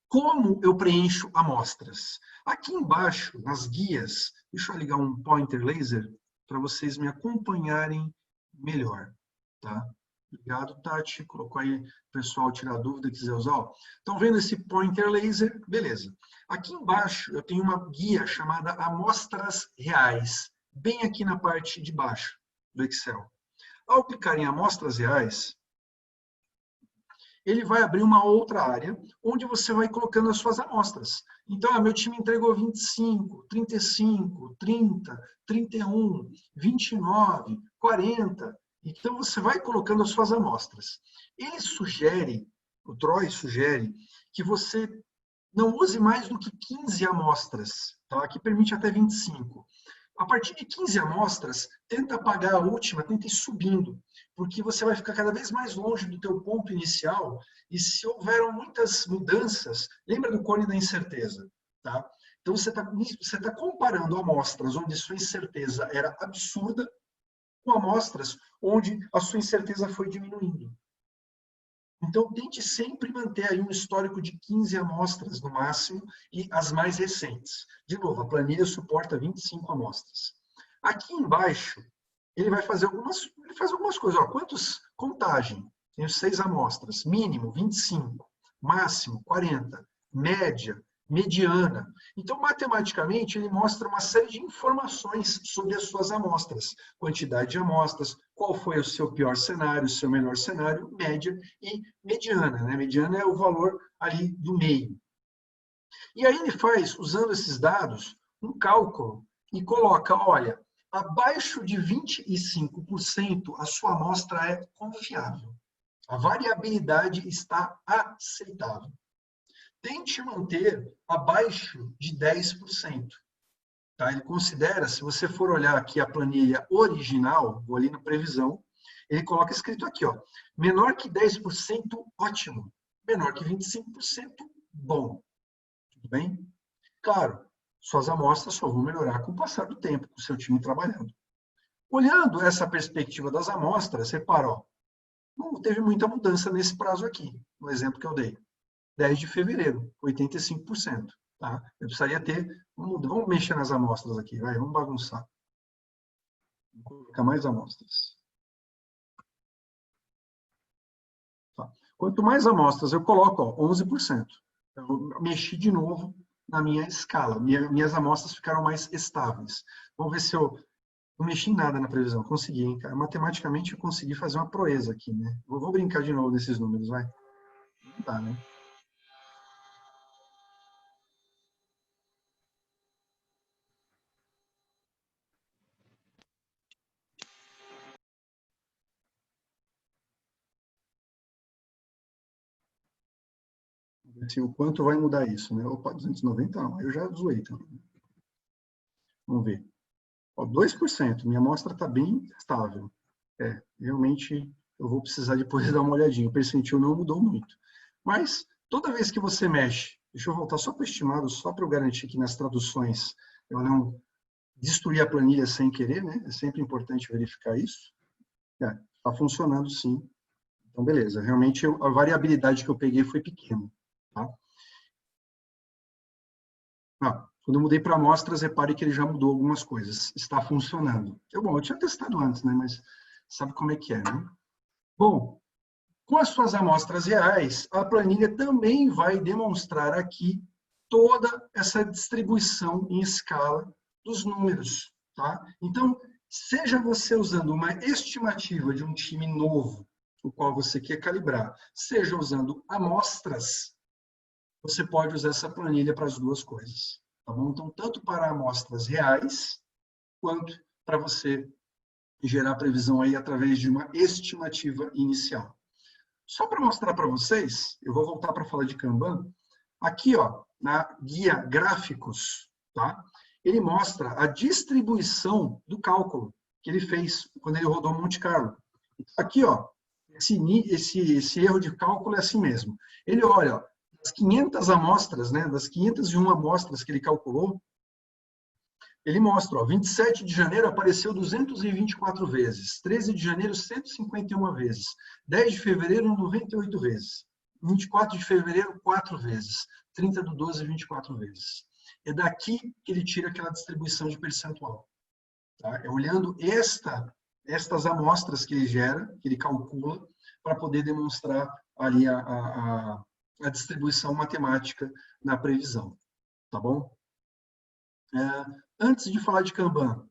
Como eu preencho amostras? Aqui embaixo, nas guias, deixa eu ligar um pointer laser para vocês me acompanharem melhor. Tá? Obrigado, Tati. Colocou aí o pessoal tirar dúvida, quiser usar. Estão vendo esse pointer laser? Beleza. Aqui embaixo eu tenho uma guia chamada Amostras Reais, bem aqui na parte de baixo do Excel. Ao clicar em Amostras Reais, ele vai abrir uma outra área, onde você vai colocando as suas amostras. Então, meu time entregou 25, 35, 30, 31, 29, 40. Então, você vai colocando as suas amostras. Ele sugere, o Troy sugere, que você não use mais do que 15 amostras, tá? Que permite até 25. A partir de 15 amostras, tenta apagar a última, tenta ir subindo, porque você vai ficar cada vez mais longe do teu ponto inicial, e se houveram muitas mudanças, lembra do cone da incerteza, tá? Então, você tá comparando amostras onde sua incerteza era absurda com amostras onde a sua incerteza foi diminuindo. Então, tente sempre manter aí um histórico de 15 amostras no máximo e as mais recentes. De novo, a planilha suporta 25 amostras. Aqui embaixo, ele vai fazer algumas coisas. Ó, contagem? Tenho 6 amostras. Mínimo, 25. Máximo, 40. Média, mediana. Então, matematicamente, ele mostra uma série de informações sobre as suas amostras. Quantidade de amostras, qual foi o seu pior cenário, o seu melhor cenário, média e mediana. Né? Mediana é o valor ali do meio. E aí ele faz, usando esses dados, um cálculo e coloca, olha, abaixo de 25%, a sua amostra é confiável. A variabilidade está aceitável. Tente manter abaixo de 10%. Tá? Ele considera, se você for olhar aqui a planilha original, vou ali na previsão, ele coloca escrito aqui, ó, menor que 10%, ótimo. Menor que 25%, bom. Tudo bem? Claro, suas amostras só vão melhorar com o passar do tempo, com o seu time trabalhando. Olhando essa perspectiva das amostras, repara, ó, não teve muita mudança nesse prazo aqui, no exemplo que eu dei. 10 de fevereiro, 85%. Tá? Eu precisaria ter... Vamos mexer nas amostras aqui, vai, vamos bagunçar. Vou colocar mais amostras. Tá. Quanto mais amostras eu coloco, ó, 11%. Eu mexi de novo na minha escala. Minhas amostras ficaram mais estáveis. Vamos ver se eu não mexi em nada na previsão. Consegui, hein, cara? Matematicamente eu consegui fazer uma proeza aqui, né? Vou brincar de novo nesses números, vai. Não dá, né? Assim, o quanto vai mudar isso, né? Opa, 290 não, eu já zoei também. Vamos ver. Ó, 2%, minha amostra está bem estável. Realmente eu vou precisar depois dar uma olhadinha. O percentil não mudou muito. Mas toda vez que você mexe, deixa eu voltar só para o estimado, só para eu garantir que nas traduções eu não destruir a planilha sem querer, né? É sempre importante verificar isso. Está funcionando sim. Então, beleza. Realmente a variabilidade que eu peguei foi pequena. Tá? Quando eu mudei para amostras, repare que ele já mudou algumas coisas. Está funcionando. Bom, eu tinha testado antes, né? Mas sabe como é que é, né? Bom, com as suas amostras reais, a planilha também vai demonstrar aqui toda essa distribuição em escala dos números, tá? Então, seja você usando uma estimativa de um time novo, o qual você quer calibrar, seja usando amostras, você pode usar essa planilha para as duas coisas, tá bom? Então, tanto para amostras reais, quanto para você gerar previsão aí através de uma estimativa inicial. Só para mostrar para vocês, eu vou voltar para falar de Kanban. Aqui, ó, na guia gráficos, tá? Ele mostra a distribuição do cálculo que ele fez quando ele rodou Monte Carlo. Aqui, ó, esse erro de cálculo é assim mesmo. Ele olha, ó, das 500 amostras, né, das 501 amostras que ele calculou, ele mostra, ó, 27 de janeiro apareceu 224 vezes, 13 de janeiro 151 vezes, 10 de fevereiro 98 vezes, 24 de fevereiro 4 vezes, 30 do 12 24 vezes. É daqui que ele tira aquela distribuição de percentual. Tá? É olhando estas amostras que ele gera, que ele calcula, para poder demonstrar ali a distribuição matemática na previsão. Tá bom? Antes de falar de Kanban,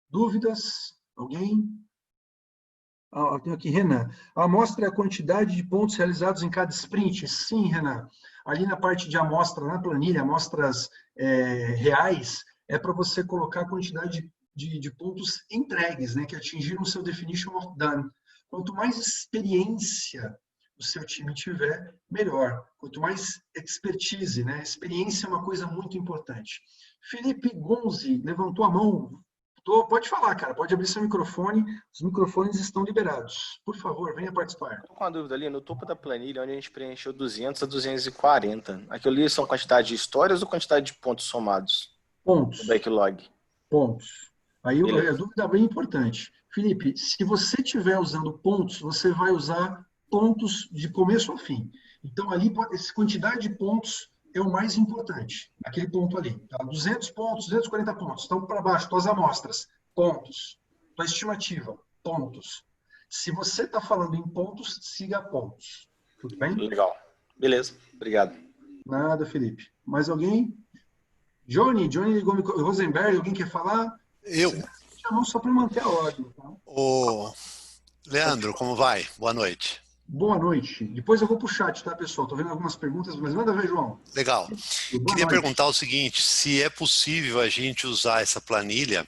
dúvidas? Alguém? Tem aqui, Renan. A amostra é a quantidade de pontos realizados em cada sprint? Sim, Renan. Ali na parte de amostra, na planilha, amostras reais, é para você colocar a quantidade de pontos entregues, né, que atingiram o seu definition of done. Quanto mais experiência o seu time tiver, melhor. Quanto mais expertise, né? Experiência é uma coisa muito importante. Felipe Gonzi levantou a mão. Pode falar, cara. Pode abrir seu microfone. Os microfones estão liberados. Por favor, venha participar. Estou com uma dúvida ali. No topo da planilha, onde a gente preencheu 200 a 240. Aquilo ali são quantidade de histórias ou quantidade de pontos somados? Pontos. No backlog. Pontos. Aí a dúvida é bem importante. Felipe, se você estiver usando pontos, você vai usar pontos de começo ao fim. Então, ali, essa quantidade de pontos é o mais importante. Aquele ponto ali. Tá? 200 pontos, 240 pontos. Então, para baixo, tuas amostras, pontos. Tua estimativa, pontos. Se você está falando em pontos, siga pontos. Tudo bem? Legal. Beleza. Obrigado. Nada, Felipe. Mais alguém? Johnny Rosenberg, alguém quer falar? Eu. Chamou só para manter a ordem. Tá? Ô, Leandro, como vai? Boa noite. Boa noite. Depois eu vou para o chat, tá, pessoal? Estou vendo algumas perguntas, mas manda ver, João. Legal. Queria perguntar o seguinte, se é possível a gente usar essa planilha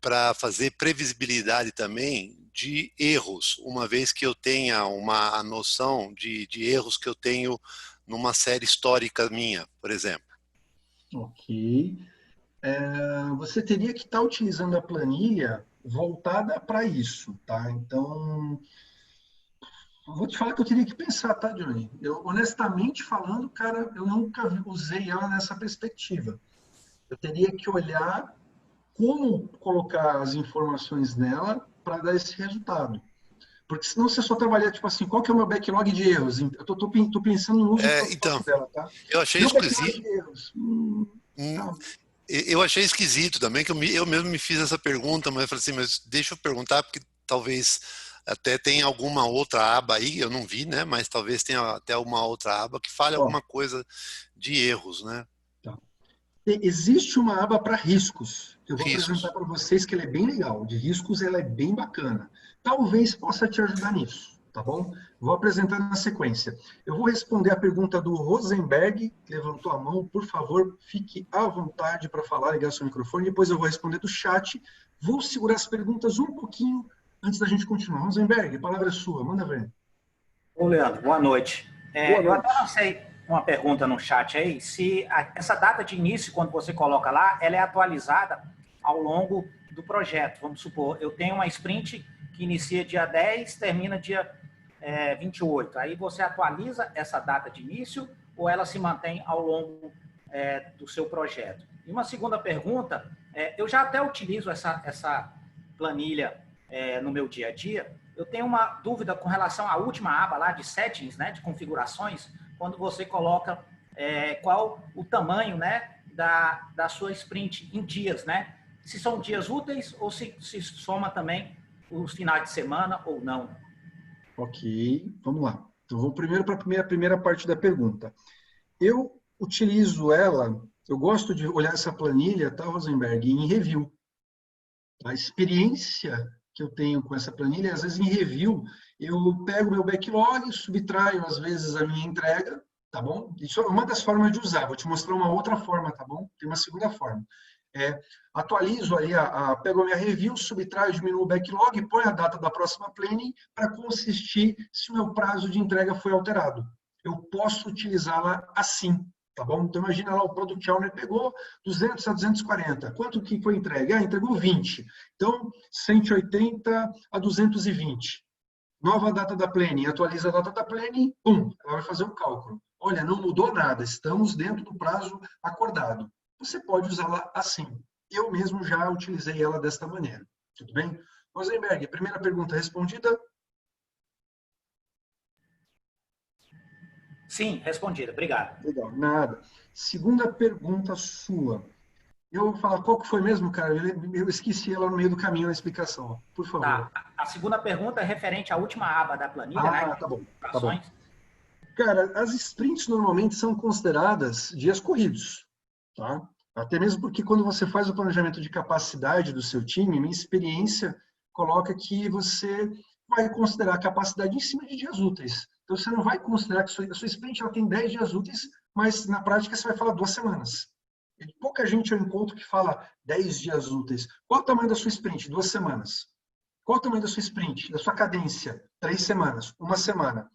para fazer previsibilidade também de erros, uma vez que eu tenha uma noção de erros que eu tenho numa série histórica minha, por exemplo. Ok. Você teria que estar utilizando a planilha voltada para isso, tá? Então, eu vou te falar que eu teria que pensar, tá, Johnny? Eu, honestamente falando, cara, eu nunca usei ela nessa perspectiva. Eu teria que olhar como colocar as informações nela para dar esse resultado. Porque senão você só trabalhar, tipo assim, qual que é o meu backlog de erros? Eu tô pensando no uso então, dela, tá? Eu achei esquisito. Eu achei esquisito também, que eu mesmo me fiz essa pergunta, mas eu falei assim, mas deixa eu perguntar, porque talvez até tenha alguma outra aba aí, eu não vi, né? Mas talvez tenha até uma outra aba que fale alguma coisa de erros, né? Tá. Existe uma aba para riscos, que eu vou apresentar para vocês, que ela é bem legal. De riscos, ela é bem bacana. Talvez possa te ajudar nisso, tá bom? Vou apresentar na sequência. Eu vou responder a pergunta do Rosenberg, que levantou a mão. Por favor, fique à vontade para falar, ligar seu microfone. Depois eu vou responder do chat. Vou segurar as perguntas um pouquinho antes da gente continuar. Rosenberg, a palavra é sua, manda ver. Bom, Leandro, boa noite. Eu até lancei uma pergunta no chat aí, se essa data de início, quando você coloca lá, ela é atualizada ao longo do projeto. Vamos supor, eu tenho uma sprint que inicia dia 10, termina dia 28. Aí você atualiza essa data de início ou ela se mantém ao longo do seu projeto? E uma segunda pergunta, eu já até utilizo essa planilha no meu dia a dia. Eu tenho uma dúvida com relação à última aba lá de settings, né, de configurações, quando você coloca qual o tamanho, né, da sua sprint em dias, né? Se são dias úteis ou se soma também os finais de semana ou não. Ok, vamos lá. Então, vou primeiro para a primeira parte da pergunta. Eu utilizo ela, eu gosto de olhar essa planilha, tá, Rosenberg, em review. A experiência que eu tenho com essa planilha, às vezes em review, eu pego meu backlog, subtraio às vezes a minha entrega, tá bom? Isso é uma das formas de usar, vou te mostrar uma outra forma, tá bom? Tem uma segunda forma. Atualizo ali, pego a minha review, subtraio, diminuo o backlog e ponho a data da próxima planning para consistir se o meu prazo de entrega foi alterado. Eu posso utilizá-la assim, tá bom? Então, imagina lá, o Product Owner pegou 200 a 240. Quanto que foi entregue? Entregou 20. Então, 180 a 220. Nova data da planning, atualiza a data da planning, pum, ela vai fazer um cálculo. Olha, não mudou nada, estamos dentro do prazo acordado. Você pode usá-la assim. Eu mesmo já utilizei ela desta maneira. Tudo bem? Rosenberg, primeira pergunta respondida? Sim, respondida. Obrigado. Legal, nada. Segunda pergunta sua. Eu vou falar qual que foi mesmo, cara? Eu esqueci ela no meio do caminho na explicação. Por favor. Tá. A segunda pergunta é referente à última aba da planilha, né? Tá bom, tá bom. Cara, as sprints normalmente são consideradas dias corridos, tá? Até mesmo porque quando você faz o planejamento de capacidade do seu time, minha experiência coloca que você vai considerar a capacidade em cima de dias úteis. Então, você não vai considerar que a sua sprint ela tem 10 dias úteis, mas na prática você vai falar 2 semanas. E pouca gente eu encontro que fala 10 dias úteis. Qual o tamanho da sua sprint? 2 semanas. Qual o tamanho da sua sprint? Da sua cadência? 3 semanas, 1 semana.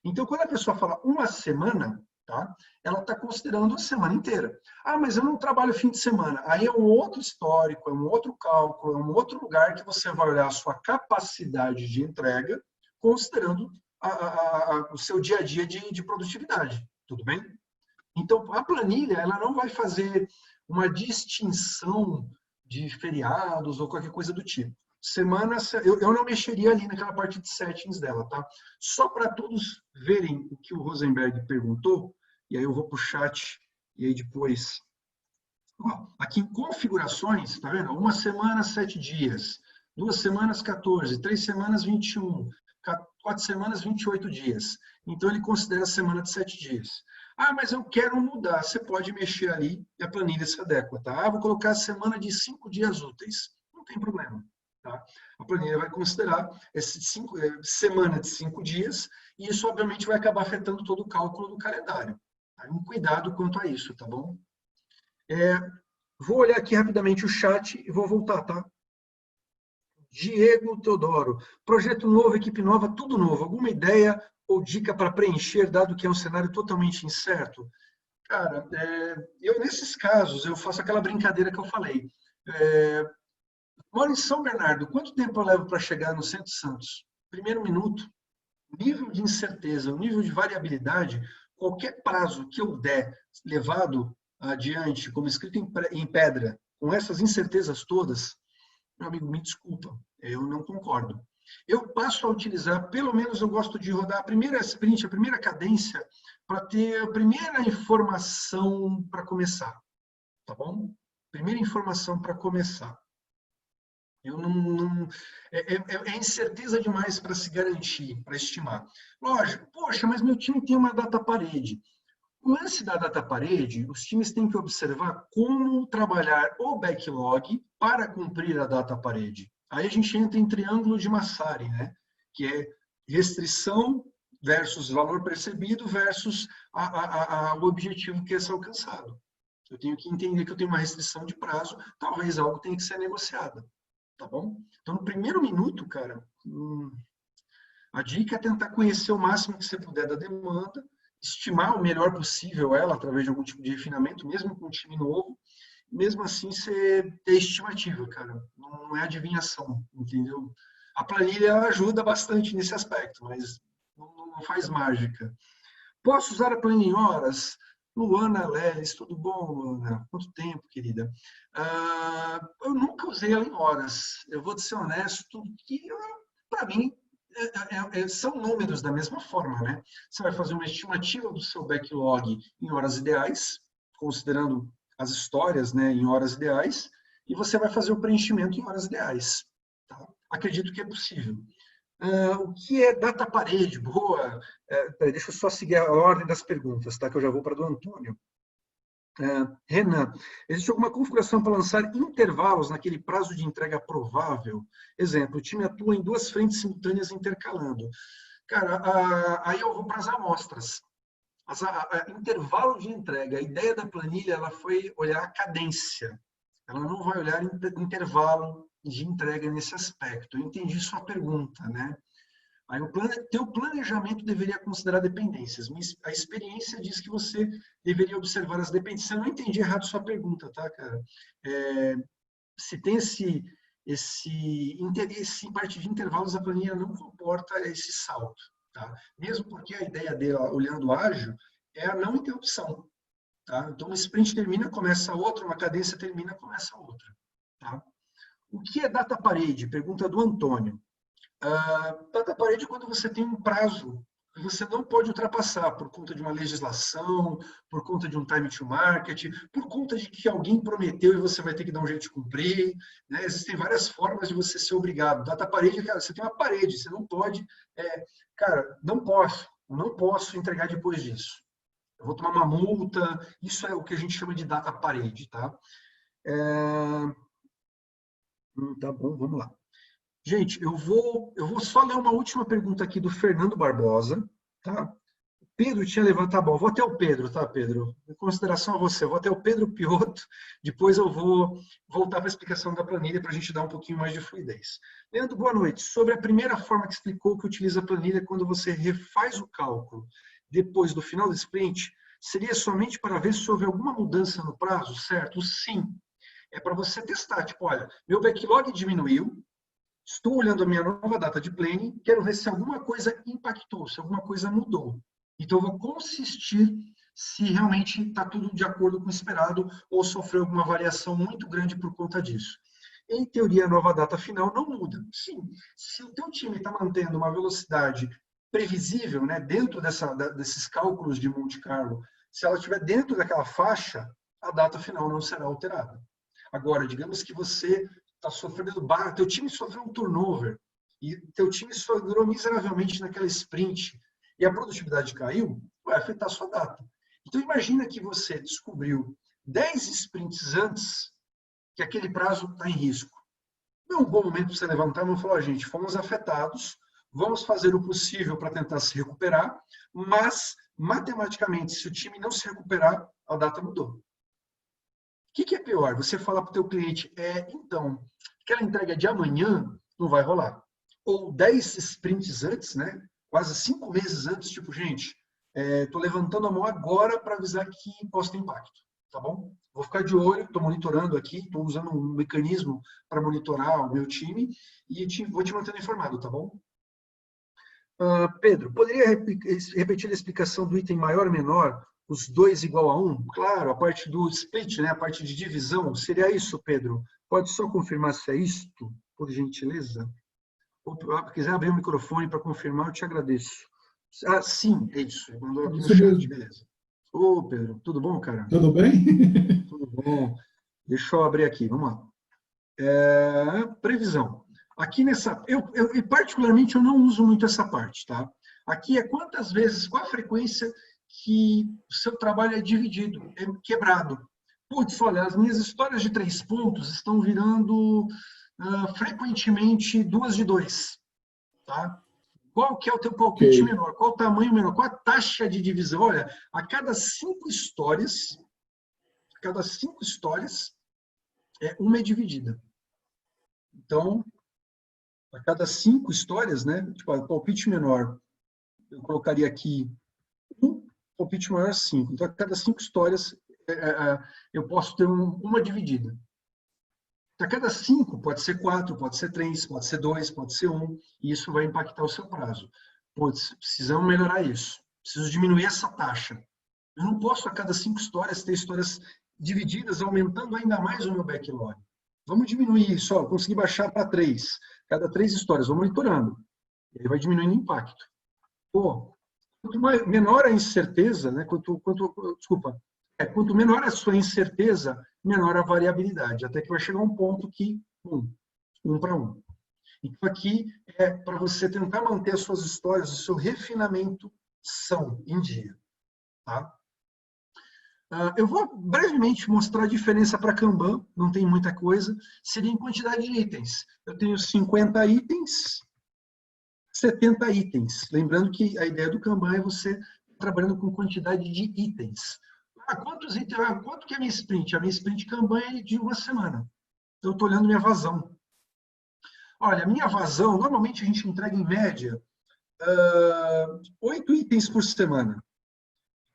Então, quando a pessoa fala 1 semana, tá? Ela está considerando a semana inteira. Mas eu não trabalho fim de semana. Aí é um outro histórico, é um outro cálculo, é um outro lugar que você vai olhar a sua capacidade de entrega, considerando o seu dia a dia de produtividade. Tudo bem? Então, a planilha ela não vai fazer uma distinção de feriados ou qualquer coisa do tipo. Semana, eu não mexeria ali naquela parte de settings dela, tá? Só para todos verem o que o Rosenberg perguntou, e aí eu vou para o chat, e aí depois... aqui em configurações, tá vendo? 1 semana, 7 dias. 2 semanas, 14. 3 semanas, 21. 4 semanas, 28 dias. Então, ele considera a semana de 7 dias. Mas eu quero mudar. Você pode mexer ali e a planilha se adequa, tá? Vou colocar a semana de 5 dias úteis. Não tem problema. Tá? A planilha vai considerar semana de 5 dias e isso, obviamente, vai acabar afetando todo o cálculo do calendário. Tá? Um cuidado quanto a isso, tá bom? Vou olhar aqui rapidamente o chat e vou voltar, tá? Diego Teodoro. Projeto novo, equipe nova, tudo novo. Alguma ideia ou dica para preencher, dado que é um cenário totalmente incerto? Cara, eu nesses casos, eu faço aquela brincadeira que eu falei. Moro em São Bernardo, quanto tempo eu levo para chegar no Centro Santos? Primeiro minuto, nível de incerteza, o nível de variabilidade, qualquer prazo que eu der levado adiante, como escrito em pedra, com essas incertezas todas, meu amigo, me desculpa, eu não concordo. Eu passo a utilizar, pelo menos eu gosto de rodar a primeira sprint, a primeira cadência, para ter a primeira informação para começar, tá bom? Primeira informação para começar. Eu é incerteza demais para se garantir, para estimar. Lógico, poxa, mas meu time tem uma data parede. O lance da data parede, os times têm que observar como trabalhar o backlog para cumprir a data parede. Aí a gente entra em triângulo de Massari, né? Que é restrição versus valor percebido versus o objetivo que é ser alcançado. Eu tenho que entender que eu tenho uma restrição de prazo, talvez algo tenha que ser negociado. Tá bom? Então, no primeiro minuto, cara, a dica é tentar conhecer o máximo que você puder da demanda estimar o melhor possível ela através de algum tipo de refinamento, mesmo com um time novo, mesmo assim você ter estimativa, cara, não é adivinhação, entendeu? A planilha ajuda bastante nesse aspecto, mas não faz mágica. Posso usar a planilha em horas? Luana Leles, tudo bom, Luana? Quanto tempo, querida? Eu nunca usei ela em horas. Eu vou ser honesto que, para mim, são números da mesma forma, né? Você vai fazer uma estimativa do seu backlog em horas ideais, considerando as histórias, né, em horas ideais, e você vai fazer o preenchimento em horas ideais. Tá? Acredito que é possível. O que é data parede? Boa. Deixa eu só seguir a ordem das perguntas, tá? Que eu já vou para a do Antônio. Renan, existe alguma configuração para lançar intervalos naquele prazo de entrega provável? Exemplo, o time atua em 2 frentes simultâneas intercalando. Cara, aí eu vou para as amostras. Intervalo de entrega. A ideia da planilha ela foi olhar a cadência. Ela não vai olhar intervalo de entrega nesse aspecto. Eu entendi sua pergunta, né? Aí teu planejamento deveria considerar dependências. A experiência diz que você deveria observar as dependências. Eu não entendi errado sua pergunta, tá, cara? Se tem esse interesse em parte de intervalos, a planilha não comporta esse salto, tá? Mesmo porque a ideia dele, olhando ágil, é a não interrupção, tá? Então, uma sprint termina, começa outra, uma cadência termina, começa outra, tá? O que é data parede? Pergunta do Antônio. Data parede é quando você tem um prazo que você não pode ultrapassar por conta de uma legislação, por conta de um time to market, por conta de que alguém prometeu e você vai ter que dar um jeito de cumprir, né? Existem várias formas de você ser obrigado. Data parede, cara, você tem uma parede, você não pode, cara, não posso entregar depois disso. Eu vou tomar uma multa, isso é o que a gente chama de data parede, tá? Tá bom, vamos lá. Gente, eu vou só ler uma última pergunta aqui do Fernando Barbosa, tá? Pedro tinha levantado, tá bom, vou até o Pedro, tá, Pedro? Em consideração a você, eu vou até o Pedro Piotto, depois eu vou voltar para a explicação da planilha para a gente dar um pouquinho mais de fluidez. Leandro, boa noite. Sobre a primeira forma que explicou que utiliza a planilha quando você refaz o cálculo depois do final do sprint, seria somente para ver se houve alguma mudança no prazo, certo? Sim. É para você testar, tipo, olha, meu backlog diminuiu, estou olhando a minha nova data de planning, quero ver se alguma coisa impactou, se alguma coisa mudou. Então, eu vou consistir se realmente está tudo de acordo com o esperado ou sofreu alguma variação muito grande por conta disso. Em teoria, a nova data final não muda. Sim, se o teu time está mantendo uma velocidade previsível, né, dentro desses cálculos de Monte Carlo, se ela estiver dentro daquela faixa, a data final não será alterada. Agora, digamos que você está sofrendo barra, teu time sofreu um turnover e teu time sofreu miseravelmente naquela sprint e a produtividade caiu, vai afetar a sua data. Então, imagina que você descobriu 10 sprints antes que aquele prazo está em risco. Não é um bom momento para você levantar e falar, gente, fomos afetados, vamos fazer o possível para tentar se recuperar, mas, matematicamente, se o time não se recuperar, a data mudou. O que é pior? Você falar para o teu cliente, então, aquela entrega de amanhã não vai rolar. Ou 10 sprints antes, né? Quase 5 meses antes, tipo, gente, estou levantando a mão agora para avisar que posso ter impacto, tá bom? Vou ficar de olho, estou monitorando aqui, estou usando um mecanismo para monitorar o meu time e vou te mantendo informado, tá bom? Pedro, poderia repetir a explicação do item maior ou menor? Os 2 igual a 1? Claro, a parte do split, né, a parte de divisão, seria isso, Pedro? Pode só confirmar se é isto, por gentileza? Ou se quiser abrir o microfone para confirmar, eu te agradeço. Sim, é isso. Mandou aqui no chat, beleza. Ô, Pedro, tudo bom, cara? Tudo bem? Tudo bom. Deixa eu abrir aqui, vamos lá. Previsão. Aqui particularmente, eu não uso muito essa parte, tá? Aqui é qual a frequência que o seu trabalho é dividido, é quebrado. Putz, olha, as minhas histórias de 3 pontos estão virando frequentemente 2 de 2, tá? Qual que é o teu palpite menor? Qual o tamanho menor? Qual a taxa de divisão? Olha, a cada 5 histórias, uma é dividida. Então, a cada 5 histórias, né? Tipo, o palpite menor, eu colocaria aqui 1, palpite maior 5. Então, a cada 5 histórias, eu posso ter uma dividida. A cada 5, pode ser 4, pode ser 3, pode ser 2, pode ser 1, e isso vai impactar o seu prazo. Putz, precisamos melhorar isso. Preciso diminuir essa taxa. Eu não posso, a cada 5 histórias, ter histórias divididas, aumentando ainda mais o meu backlog. Vamos diminuir isso, ó, consegui baixar para 3. Cada 3 histórias, vou monitorando. E aí vai diminuindo o impacto. Pô, quanto menor a incerteza, né, quanto menor a sua incerteza, menor a variabilidade, até que vai chegar um ponto que, um para um. Então, aqui é para você tentar manter as suas histórias, o seu refinamento são em dia. Tá? Eu vou brevemente mostrar a diferença para Kanban, não tem muita coisa, seria em quantidade de itens. Eu tenho 50 itens, 70 itens. Lembrando que a ideia do Kanban é você trabalhando com quantidade de itens. Quantos itens? Quanto que é a minha sprint? A minha sprint Kanban é de uma semana. Então, eu estou olhando minha vazão. Olha, a minha vazão, normalmente a gente entrega em média 8 itens por semana.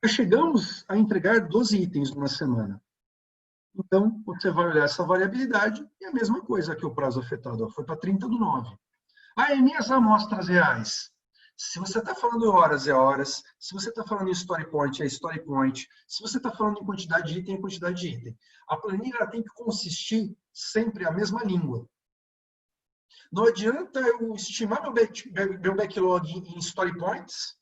Chegamos a entregar 12 itens numa semana. Então, você vai olhar essa variabilidade e a mesma coisa aqui o prazo afetado. Foi para 30/9. E minhas amostras reais? Se você está falando em horas, é horas. Se você está falando em story point, é story point. Se você está falando em quantidade de item, é quantidade de item. A planilha tem que consistir sempre a mesma língua. Não adianta eu estimar meu backlog em story points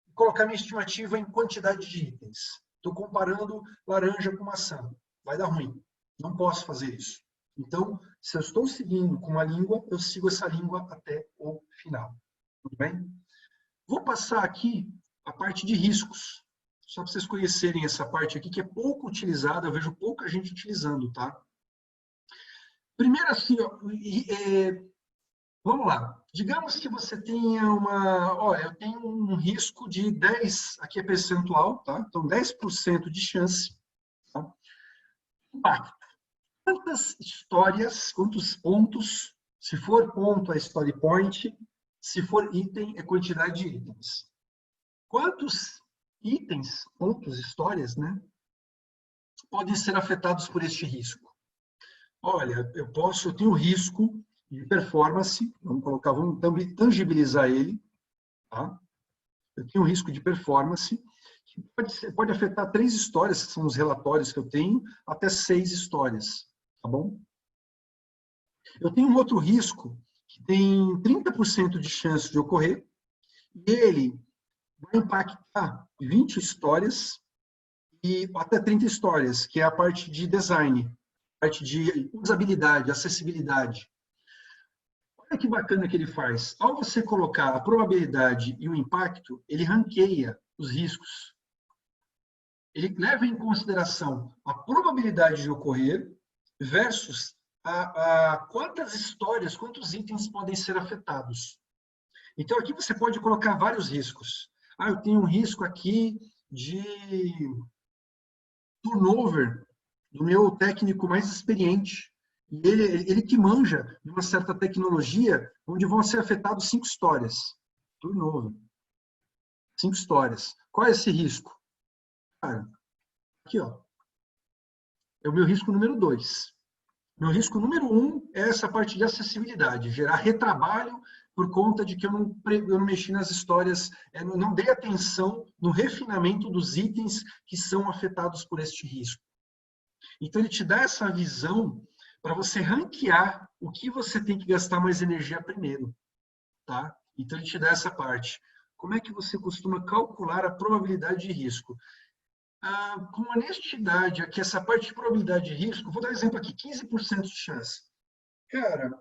e colocar minha estimativa em quantidade de itens. Estou comparando laranja com maçã. Vai dar ruim. Não posso fazer isso. Então, se eu estou seguindo com uma língua, eu sigo essa língua até o final. Tudo bem? Vou passar aqui a parte de riscos. Só para vocês conhecerem essa parte aqui, que é pouco utilizada, eu vejo pouca gente utilizando, tá? Primeiro assim, ó, vamos lá. Digamos que você tenha olha, eu tenho um risco de 10, aqui é percentual, tá? Então, 10% de chance. Tá? Impacto. Quantas histórias, quantos pontos, se for ponto é story point, se for item é quantidade de itens. Quantos itens, pontos, histórias, né, podem ser afetados por este risco? Olha, eu tenho risco de performance, vamos tangibilizar ele, tá? Eu tenho um risco de performance, que pode afetar 3 histórias, que são os relatórios que eu tenho, até 6 histórias, tá bom? Eu tenho um outro risco, que tem 30% de chance de ocorrer, e ele vai impactar 20 histórias e até 30 histórias, que é a parte de design, a parte de usabilidade, acessibilidade. Olha que bacana que ele faz. Ao você colocar a probabilidade e o impacto, ele ranqueia os riscos. Ele leva em consideração a probabilidade de ocorrer versus quantas histórias, quantos itens podem ser afetados. Então, aqui você pode colocar vários riscos. Eu tenho um risco aqui de turnover do meu técnico mais experiente. E ele que manja de uma certa tecnologia onde vão ser afetados 5 histórias. Turnover. 5 histórias. Qual é esse risco? Cara, aqui, ó. É o meu risco número 2. Meu risco número 1 é essa parte de acessibilidade, gerar retrabalho por conta de que eu não mexi nas histórias, não dei atenção no refinamento dos itens que são afetados por este risco. Então, ele te dá essa visão para você ranquear o que você tem que gastar mais energia primeiro. Tá? Então, ele te dá essa parte. Como é que você costuma calcular a probabilidade de risco? Com honestidade, aqui essa parte de probabilidade de risco, vou dar um exemplo aqui, 15% de chance. Cara,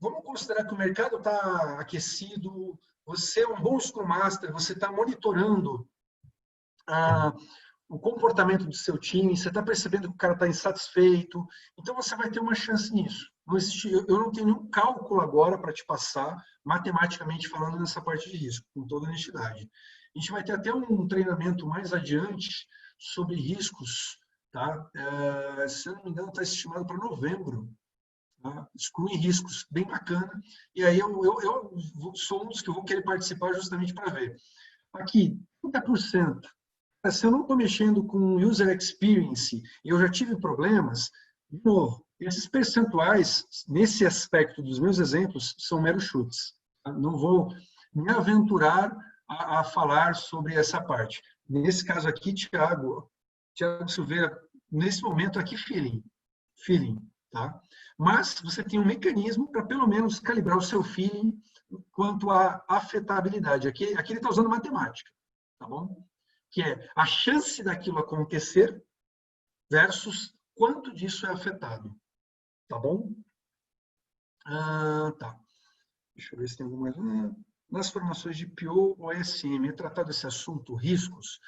vamos considerar que o mercado está aquecido, você é um bom Scrum Master, você está monitorando o comportamento do seu time, você está percebendo que o cara está insatisfeito, então você vai ter uma chance nisso. Não existe, eu não tenho nenhum cálculo agora para te passar, matematicamente falando, nessa parte de risco, com toda honestidade. A gente vai ter até um treinamento mais adiante sobre riscos, tá? Se eu não me engano, está estimado para novembro. Tá? Scrum em riscos, bem bacana. E aí eu sou um dos que eu vou querer participar justamente para ver. Aqui, 30%. Se eu não estou mexendo com user experience e eu já tive problemas, de novo, esses percentuais, nesse aspecto dos meus exemplos, são meros chutes. Não vou me aventurar a falar sobre essa parte. Nesse caso aqui, Thiago Silveira, nesse momento aqui, feeling, tá? Mas você tem um mecanismo para pelo menos calibrar o seu feeling quanto à afetabilidade. Aqui ele está usando matemática, tá bom? Que é a chance daquilo acontecer versus quanto disso é afetado, tá bom? Tá. Deixa eu ver se tem alguma mais. Nas formações de PO ou SM, é tratado esse assunto, riscos,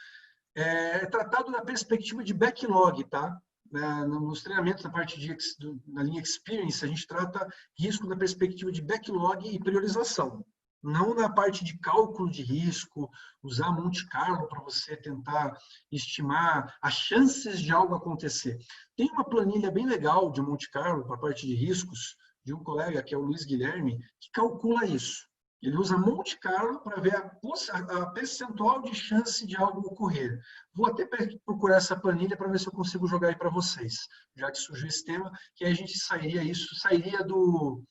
é tratado na perspectiva de backlog, tá? Nos treinamentos, na parte na linha Experience, a gente trata risco na perspectiva de backlog e priorização. Não na parte de cálculo de risco, usar Monte Carlo para você tentar estimar as chances de algo acontecer. Tem uma planilha bem legal de Monte Carlo para a parte de riscos, de um colega, que é o Luiz Guilherme, que calcula isso. Ele usa Monte Carlo para ver a percentual de chance de algo ocorrer. Vou até procurar essa planilha para ver se eu consigo jogar aí para vocês, já que surgiu esse tema, que a gente sairia do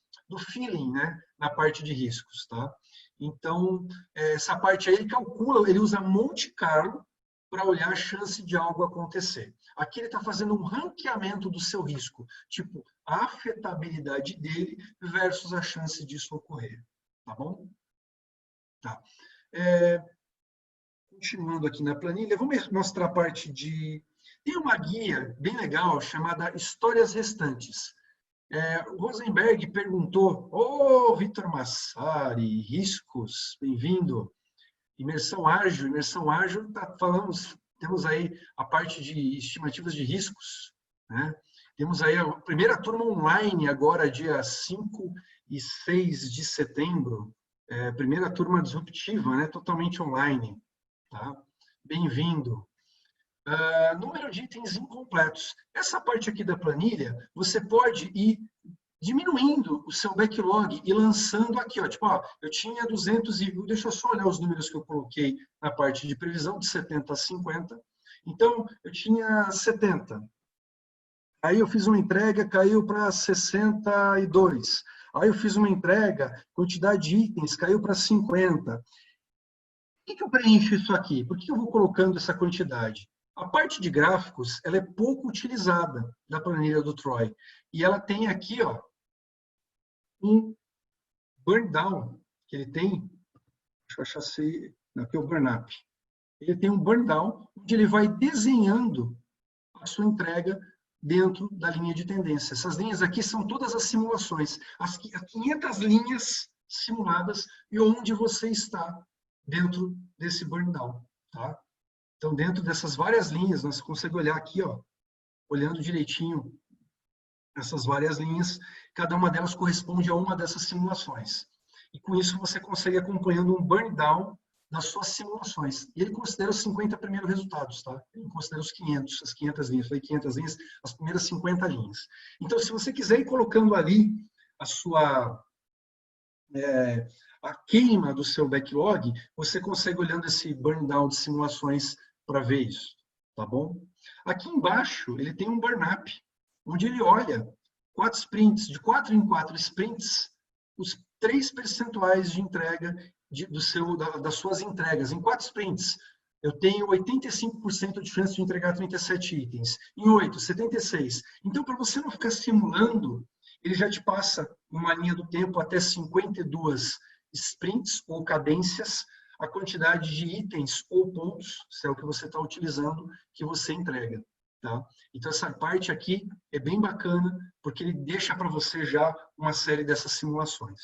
feeling, né, na parte de riscos, tá? Então, essa parte aí ele calcula, ele usa Monte Carlo para olhar a chance de algo acontecer. Aqui ele está fazendo um ranqueamento do seu risco, tipo, a afetabilidade dele versus a chance disso ocorrer. Tá bom? Tá. Continuando aqui na planilha, vamos mostrar a parte de... Tem uma guia bem legal chamada Histórias Restantes. O Rosenberg perguntou, Vitor Massari, riscos, bem-vindo. Imersão ágil, temos aí a parte de estimativas de riscos, né? Temos aí a primeira turma online agora, dia 5 e 6 de setembro, primeira turma disruptiva, né? Totalmente online, tá? Bem-vindo. Número de itens incompletos. Essa parte aqui da planilha, você pode ir diminuindo o seu backlog e lançando aqui, ó, tipo, eu tinha 200 e... Deixa eu só olhar os números que eu coloquei na parte de previsão, de 70 a 50. Então, eu tinha 70. Aí eu fiz uma entrega, caiu para 62. Aí eu fiz uma entrega, quantidade de itens, caiu para 50. Por que eu preencho isso aqui? Por que eu vou colocando essa quantidade? A parte de gráficos, ela é pouco utilizada da planilha do Troy. E ela tem aqui, ó, um burn down, que ele tem, deixa eu achar se... Aqui é o burn up. Ele tem um burn down, onde ele vai desenhando a sua entrega dentro da linha de tendência. Essas linhas aqui são todas as simulações, as 500 linhas simuladas e onde você está dentro desse burn down, tá? Então, dentro dessas várias linhas, nós conseguimos olhar aqui, ó, olhando direitinho essas várias linhas, cada uma delas corresponde a uma dessas simulações. E com isso você consegue acompanhando um burn down das suas simulações. E ele considera os 50 primeiros resultados, tá? Ele não considera os 500, as 500 linhas. Falei 500 linhas, as primeiras 50 linhas. Então, se você quiser ir colocando ali a sua... a queima do seu backlog, você consegue olhando esse burn down de simulações para ver isso, tá bom? Aqui embaixo, ele tem um burn up, onde ele olha 4 sprints, de 4 em 4 sprints, os 3 percentuais de entrega das suas entregas. Em 4 sprints, eu tenho 85% de chance de entregar 37 itens. Em 8, 76. Então, para você não ficar simulando, ele já te passa uma linha do tempo até 52 sprints ou cadências, a quantidade de itens ou pontos, se é o que você está utilizando, que você entrega. Tá? Então, essa parte aqui é bem bacana, porque ele deixa para você já uma série dessas simulações.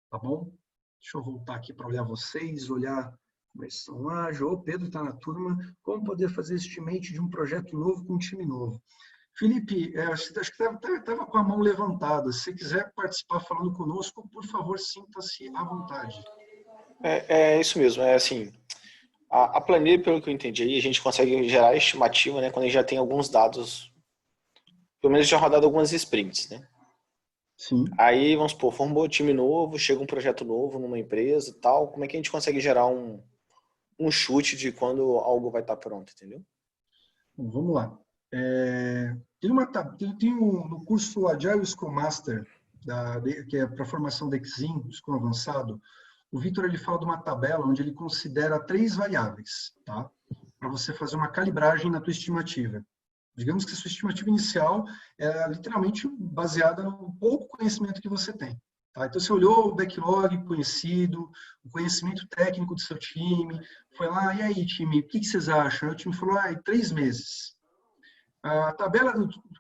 Tá bom? Deixa eu voltar aqui para olhar vocês, olhar imersão ágil. O Pedro está na turma. Como poder fazer estimate de um projeto novo com um time novo? Felipe, acho que estava com a mão levantada. Se quiser participar falando conosco, por favor, sinta-se à vontade. É isso mesmo. É assim, a planilha, pelo que eu entendi aí, a gente consegue gerar estimativa, né, quando a gente já tem alguns dados, pelo menos já rodado algumas sprints, né? Sim. Aí, vamos supor, formou um time novo, chega um projeto novo numa empresa e tal, como é que a gente consegue gerar um chute de quando algo vai estar pronto, entendeu? Bom, vamos lá. Tem no curso Agile Scrum Master, que é para formação de XIM, Scrum Avançado, o Vitor ele fala de uma tabela onde ele considera 3 variáveis, tá? Para você fazer uma calibragem na tua estimativa. Digamos que a sua estimativa inicial é literalmente baseada no pouco conhecimento que você tem. Tá? Então, você olhou o backlog conhecido, o conhecimento técnico do seu time, foi lá, e aí, time, o que vocês acham? O time falou, 3 meses. A tabela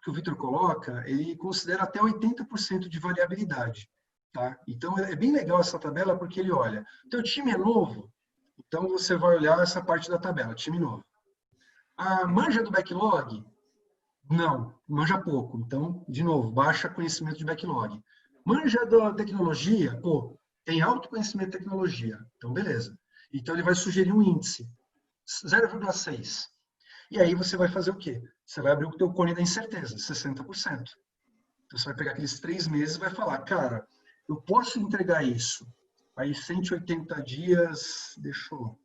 que o Vitor coloca, ele considera até 80% de variabilidade. Tá? Então, é bem legal essa tabela, porque ele olha, o teu time é novo, então você vai olhar essa parte da tabela, time novo. A manja do backlog? Não, manja pouco. Então, de novo, baixa conhecimento de backlog. Manja da tecnologia? Pô, tem alto conhecimento de tecnologia. Então, beleza. Então, ele vai sugerir um índice, 0,6. E aí você vai fazer o quê? Você vai abrir o teu cone da incerteza, 60%. Então, você vai pegar aqueles 3 meses e vai falar, cara, eu posso entregar isso. Aí, 180 dias, deixa eu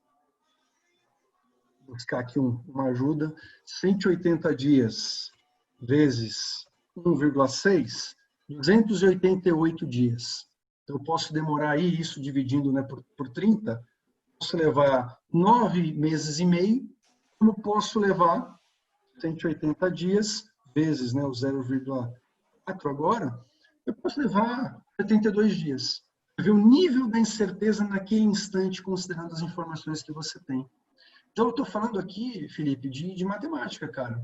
buscar aqui uma ajuda. 180 dias vezes 1,6, 288 dias. Então, eu posso demorar aí, isso dividindo, né, por 30, posso levar 9 meses e meio, como posso levar 180 dias vezes, né, o 0,4 agora, eu posso levar 72 dias. Ver o nível da incerteza naquele instante, considerando as informações que você tem. Então, eu estou falando aqui, Felipe, de matemática, cara.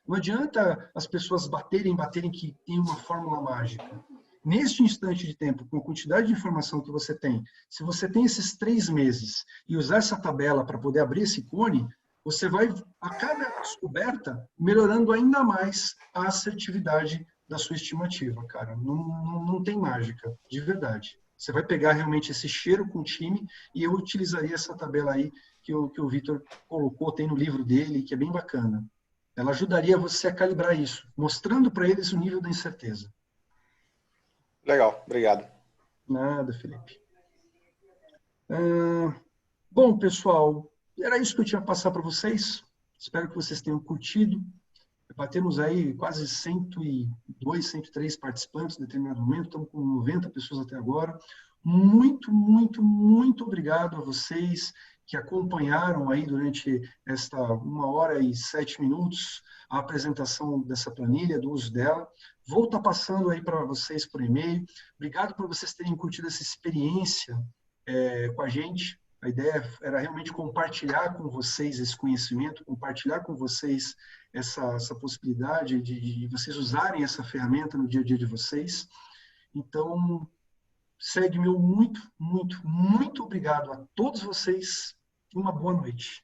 Não adianta as pessoas baterem que tem uma fórmula mágica. Neste instante de tempo, com a quantidade de informação que você tem, se você tem esses 3 meses e usar essa tabela para poder abrir esse cone, você vai, a cada descoberta, melhorando ainda mais a assertividade da sua estimativa, cara. Não tem mágica, de verdade. Você vai pegar realmente esse cheiro com o time e eu utilizaria essa tabela aí que o Vitor colocou, tem no livro dele, que é bem bacana. Ela ajudaria você a calibrar isso, mostrando para eles o nível da incerteza. Legal, obrigado. Nada, Felipe. Bom, pessoal, era isso que eu tinha a passar para vocês. Espero que vocês tenham curtido. Batemos aí quase 102, 103 participantes em determinado momento, estamos com 90 pessoas até agora. Muito, muito, muito obrigado a vocês que acompanharam aí durante esta 1h07 a apresentação dessa planilha, do uso dela. Vou estar passando aí para vocês por e-mail. Obrigado por vocês terem curtido essa experiência com a gente. A ideia era realmente compartilhar com vocês esse conhecimento, compartilhar com vocês essa possibilidade de vocês usarem essa ferramenta no dia a dia de vocês. Então, segue meu muito, muito, muito obrigado a todos vocês e uma boa noite.